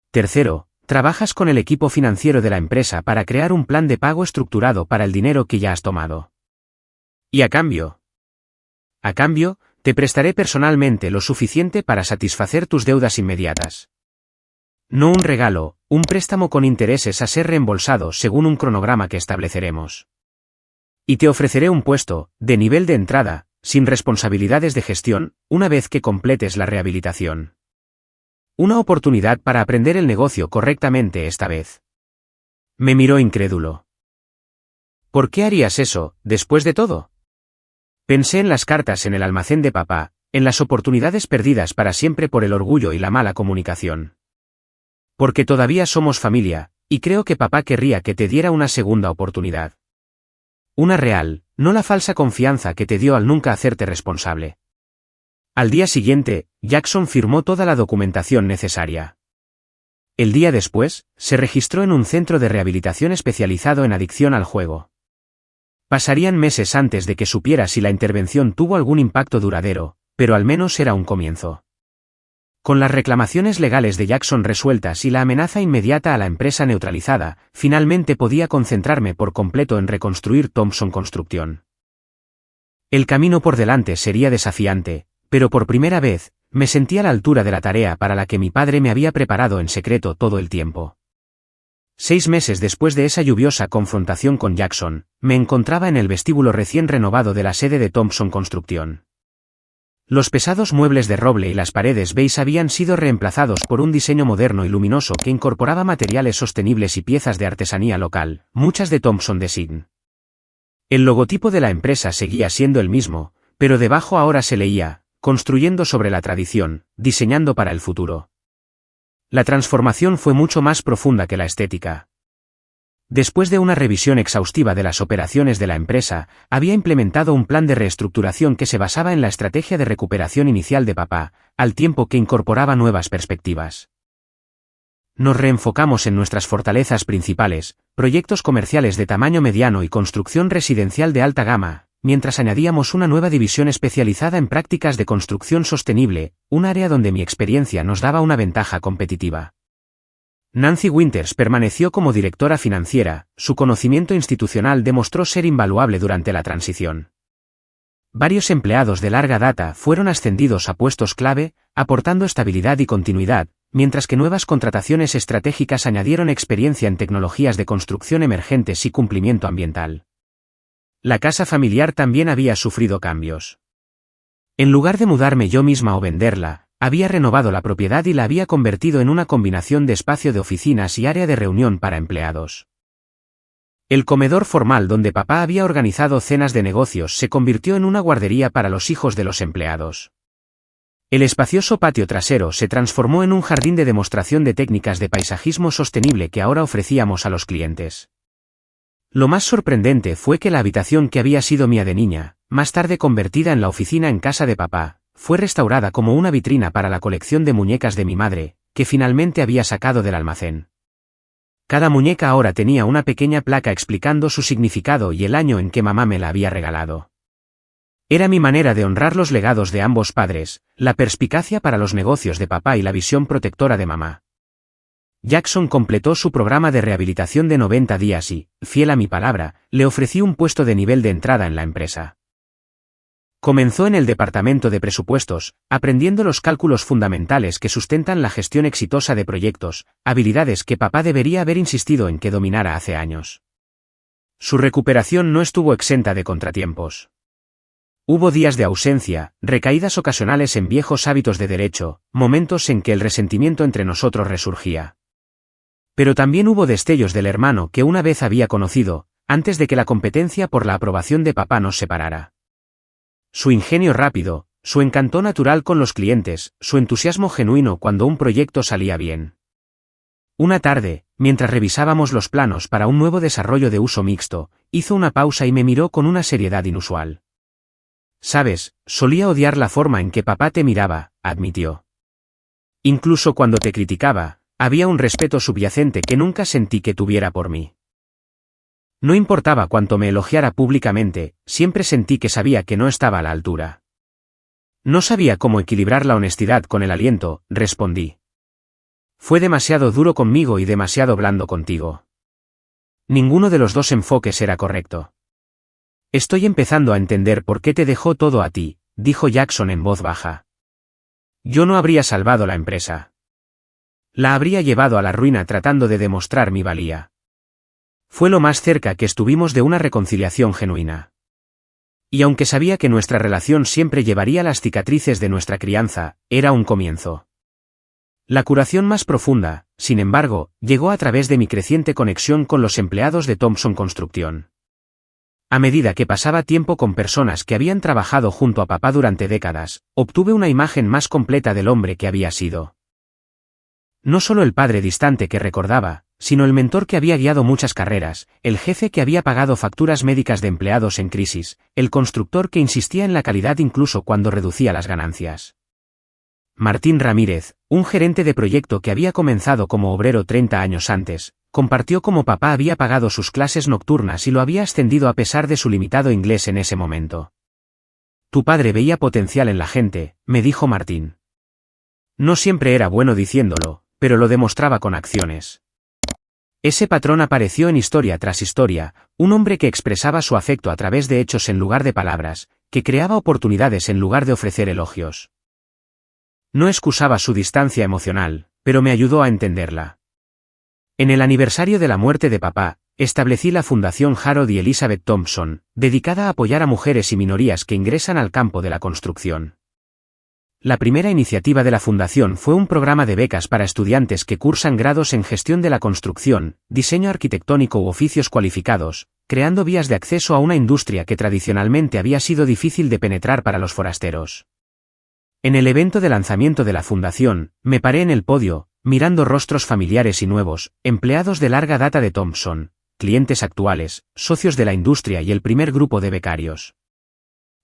[SPEAKER 1] Tercero, trabajas con el equipo financiero de la empresa para crear un plan de pago estructurado para el dinero que ya has tomado. ¿Y a cambio? A cambio, te prestaré personalmente lo suficiente para satisfacer tus deudas inmediatas. No un regalo, un préstamo con intereses a ser reembolsados según un cronograma que estableceremos. Y te ofreceré un puesto, de nivel de entrada, sin responsabilidades de gestión, una vez que completes la rehabilitación. Una oportunidad para aprender el negocio correctamente esta vez. Me miró incrédulo. ¿Por qué harías eso, después de todo? Pensé en las cartas en el almacén de papá, en las oportunidades perdidas para siempre por el orgullo y la mala comunicación. Porque todavía somos familia, y creo que papá querría que te diera una segunda oportunidad. Una real, no la falsa confianza que te dio al nunca hacerte responsable. Al día siguiente, Jackson firmó toda la documentación necesaria. El día después, se registró en un centro de rehabilitación especializado en adicción al juego. Pasarían meses antes de que supiera si la intervención tuvo algún impacto duradero, pero al menos era un comienzo. Con las reclamaciones legales de Jackson resueltas y la amenaza inmediata a la empresa neutralizada, finalmente podía concentrarme por completo en reconstruir Thompson Construction. El camino por delante sería desafiante, pero por primera vez, me sentí a la altura de la tarea para la que mi padre me había preparado en secreto todo el tiempo. 6 meses después de esa lluviosa confrontación con Jackson, me encontraba en el vestíbulo recién renovado de la sede de Thompson Construction. Los pesados muebles de roble y las paredes beige habían sido reemplazados por un diseño moderno y luminoso que incorporaba materiales sostenibles y piezas de artesanía local, muchas de Thompson Design. El logotipo de la empresa seguía siendo el mismo, pero debajo ahora se leía, construyendo sobre la tradición, diseñando para el futuro. La transformación fue mucho más profunda que la estética. Después de una revisión exhaustiva de las operaciones de la empresa, había implementado un plan de reestructuración que se basaba en la estrategia de recuperación inicial de papá, al tiempo que incorporaba nuevas perspectivas. Nos reenfocamos en nuestras fortalezas principales, proyectos comerciales de tamaño mediano y construcción residencial de alta gama, mientras añadíamos una nueva división especializada en prácticas de construcción sostenible, un área donde mi experiencia nos daba una ventaja competitiva. Nancy Winters permaneció como directora financiera, su conocimiento institucional demostró ser invaluable durante la transición. Varios empleados de larga data fueron ascendidos a puestos clave, aportando estabilidad y continuidad, mientras que nuevas contrataciones estratégicas añadieron experiencia en tecnologías de construcción emergentes y cumplimiento ambiental. La casa familiar también había sufrido cambios. En lugar de mudarme yo misma o venderla, había renovado la propiedad y la había convertido en una combinación de espacio de oficinas y área de reunión para empleados. El comedor formal donde papá había organizado cenas de negocios se convirtió en una guardería para los hijos de los empleados. El espacioso patio trasero se transformó en un jardín de demostración de técnicas de paisajismo sostenible que ahora ofrecíamos a los clientes. Lo más sorprendente fue que la habitación que había sido mía de niña, más tarde convertida en la oficina en casa de papá, fue restaurada como una vitrina para la colección de muñecas de mi madre, que finalmente había sacado del almacén. Cada muñeca ahora tenía una pequeña placa explicando su significado y el año en que mamá me la había regalado. Era mi manera de honrar los legados de ambos padres, la perspicacia para los negocios de papá y la visión protectora de mamá. Jackson completó su programa de rehabilitación de 90 días y, fiel a mi palabra, le ofrecí un puesto de nivel de entrada en la empresa. Comenzó en el departamento de presupuestos, aprendiendo los cálculos fundamentales que sustentan la gestión exitosa de proyectos, habilidades que papá debería haber insistido en que dominara hace años. Su recuperación no estuvo exenta de contratiempos. Hubo días de ausencia, recaídas ocasionales en viejos hábitos de derecho, momentos en que el resentimiento entre nosotros resurgía. Pero también hubo destellos del hermano que una vez había conocido, antes de que la competencia por la aprobación de papá nos separara. Su ingenio rápido, su encanto natural con los clientes, su entusiasmo genuino cuando un proyecto salía bien. Una tarde, mientras revisábamos los planos para un nuevo desarrollo de uso mixto, hizo una pausa y me miró con una seriedad inusual. «Sabes, solía odiar la forma en que papá te miraba», admitió. «Incluso cuando te criticaba, había un respeto subyacente que nunca sentí que tuviera por mí. No importaba cuánto me elogiara públicamente, siempre sentí que sabía que no estaba a la altura». «No sabía cómo equilibrar la honestidad con el aliento», respondí. «Fue demasiado duro conmigo y demasiado blando contigo. Ninguno de los dos enfoques era correcto». «Estoy empezando a entender por qué te dejó todo a ti», dijo Jackson en voz baja. «Yo no habría salvado la empresa. La habría llevado a la ruina tratando de demostrar mi valía. Fue lo más cerca que estuvimos de una reconciliación genuina. Y aunque sabía que nuestra relación siempre llevaría las cicatrices de nuestra crianza, era un comienzo. La curación más profunda, sin embargo, llegó a través de mi creciente conexión con los empleados de Thompson Construction. A medida que pasaba tiempo con personas que habían trabajado junto a papá durante décadas, obtuve una imagen más completa del hombre que había sido. No solo el padre distante que recordaba, sino el mentor que había guiado muchas carreras, el jefe que había pagado facturas médicas de empleados en crisis, el constructor que insistía en la calidad incluso cuando reducía las ganancias. Martín Ramírez, un gerente de proyecto que había comenzado como obrero 30 años antes, compartió cómo papá había pagado sus clases nocturnas y lo había ascendido a pesar de su limitado inglés en ese momento. Tu padre veía potencial en la gente, me dijo Martín. No siempre era bueno diciéndolo, pero lo demostraba con acciones. Ese patrón apareció en historia tras historia, un hombre que expresaba su afecto a través de hechos en lugar de palabras, que creaba oportunidades en lugar de ofrecer elogios. No excusaba su distancia emocional, pero me ayudó a entenderla. En el aniversario de la muerte de papá, establecí la Fundación Harold y Elizabeth Thompson, dedicada a apoyar a mujeres y minorías que ingresan al campo de la construcción. La primera iniciativa de la fundación fue un programa de becas para estudiantes que cursan grados en gestión de la construcción, diseño arquitectónico u oficios cualificados, creando vías de acceso a una industria que tradicionalmente había sido difícil de penetrar para los forasteros. En el evento de lanzamiento de la fundación, me paré en el podio, mirando rostros familiares y nuevos, empleados de larga data de Thompson, clientes actuales, socios de la industria y el primer grupo de becarios.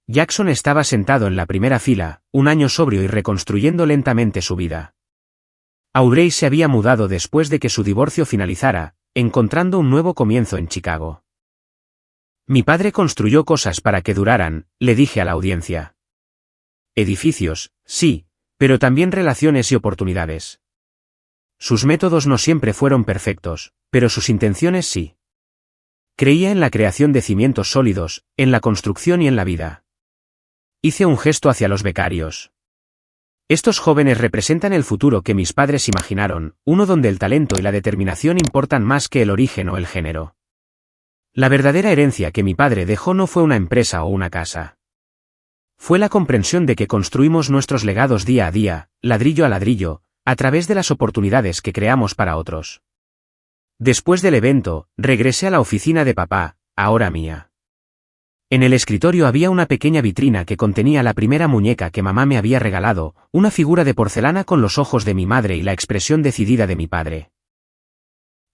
[SPEAKER 1] Jackson estaba sentado en la primera fila, un año sobrio y reconstruyendo lentamente su vida. Audrey se había mudado después de que su divorcio finalizara, encontrando un nuevo comienzo en Chicago. Mi padre construyó cosas para que duraran, le dije a la audiencia. Edificios, sí, pero también relaciones y oportunidades. Sus métodos no siempre fueron perfectos, pero sus intenciones sí. Creía en la creación de cimientos sólidos, en la construcción y en la vida. Hice un gesto hacia los becarios. Estos jóvenes representan el futuro que mis padres imaginaron, uno donde el talento y la determinación importan más que el origen o el género. La verdadera herencia que mi padre dejó no fue una empresa o una casa. Fue la comprensión de que construimos nuestros legados día a día, ladrillo a ladrillo, a través de las oportunidades que creamos para otros. Después del evento, regresé a la oficina de papá, ahora mía. En el escritorio había una pequeña vitrina que contenía la primera muñeca que mamá me había regalado, una figura de porcelana con los ojos de mi madre y la expresión decidida de mi padre.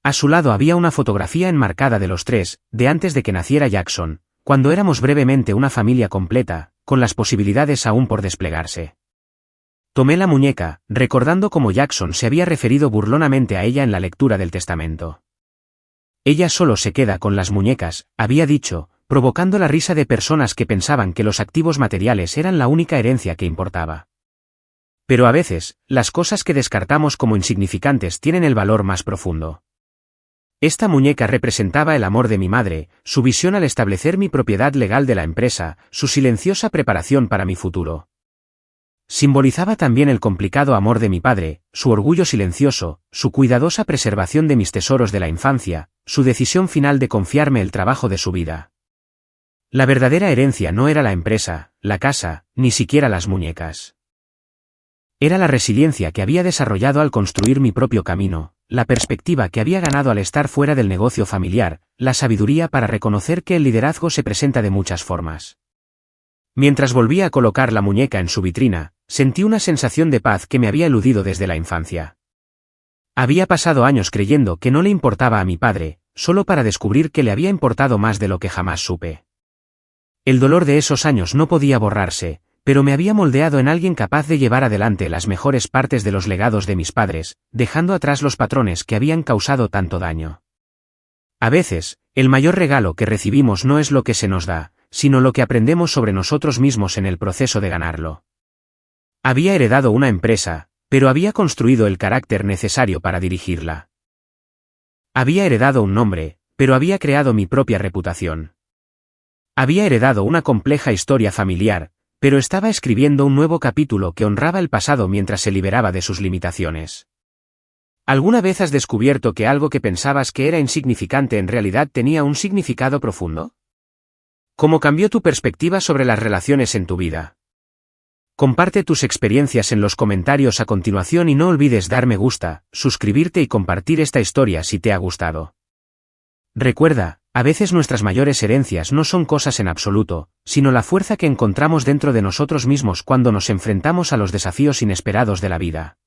[SPEAKER 1] A su lado había una fotografía enmarcada de los tres, de antes de que naciera Jackson, cuando éramos brevemente una familia completa, con las posibilidades aún por desplegarse. Tomé la muñeca, recordando cómo Jackson se había referido burlonamente a ella en la lectura del testamento. Ella solo se queda con las muñecas, había dicho, provocando la risa de personas que pensaban que los activos materiales eran la única herencia que importaba. Pero a veces, las cosas que descartamos como insignificantes tienen el valor más profundo. Esta muñeca representaba el amor de mi madre, su visión al establecer mi propiedad legal de la empresa, su silenciosa preparación para mi futuro. Simbolizaba también el complicado amor de mi padre, su orgullo silencioso, su cuidadosa preservación de mis tesoros de la infancia, su decisión final de confiarme el trabajo de su vida. La verdadera herencia no era la empresa, la casa, ni siquiera las muñecas. Era la resiliencia que había desarrollado al construir mi propio camino, la perspectiva que había ganado al estar fuera del negocio familiar, la sabiduría para reconocer que el liderazgo se presenta de muchas formas. Mientras volvía a colocar la muñeca en su vitrina, sentí una sensación de paz que me había eludido desde la infancia. Había pasado años creyendo que no le importaba a mi padre, solo para descubrir que le había importado más de lo que jamás supe. El dolor de esos años no podía borrarse, pero me había moldeado en alguien capaz de llevar adelante las mejores partes de los legados de mis padres, dejando atrás los patrones que habían causado tanto daño. A veces, el mayor regalo que recibimos no es lo que se nos da, sino lo que aprendemos sobre nosotros mismos en el proceso de ganarlo. Había heredado una empresa, pero había construido el carácter necesario para dirigirla. Había heredado un nombre, pero había creado mi propia reputación. Había heredado una compleja historia familiar, pero estaba escribiendo un nuevo capítulo que honraba el pasado mientras se liberaba de sus limitaciones. ¿Alguna vez has descubierto que algo que pensabas que era insignificante en realidad tenía un significado profundo? ¿Cómo cambió tu perspectiva sobre las relaciones en tu vida? Comparte tus experiencias en los comentarios a continuación y no olvides dar me gusta, suscribirte y compartir esta historia si te ha gustado. Recuerda, a veces nuestras mayores herencias no son cosas en absoluto, sino la fuerza que encontramos dentro de nosotros mismos cuando nos enfrentamos a los desafíos inesperados de la vida.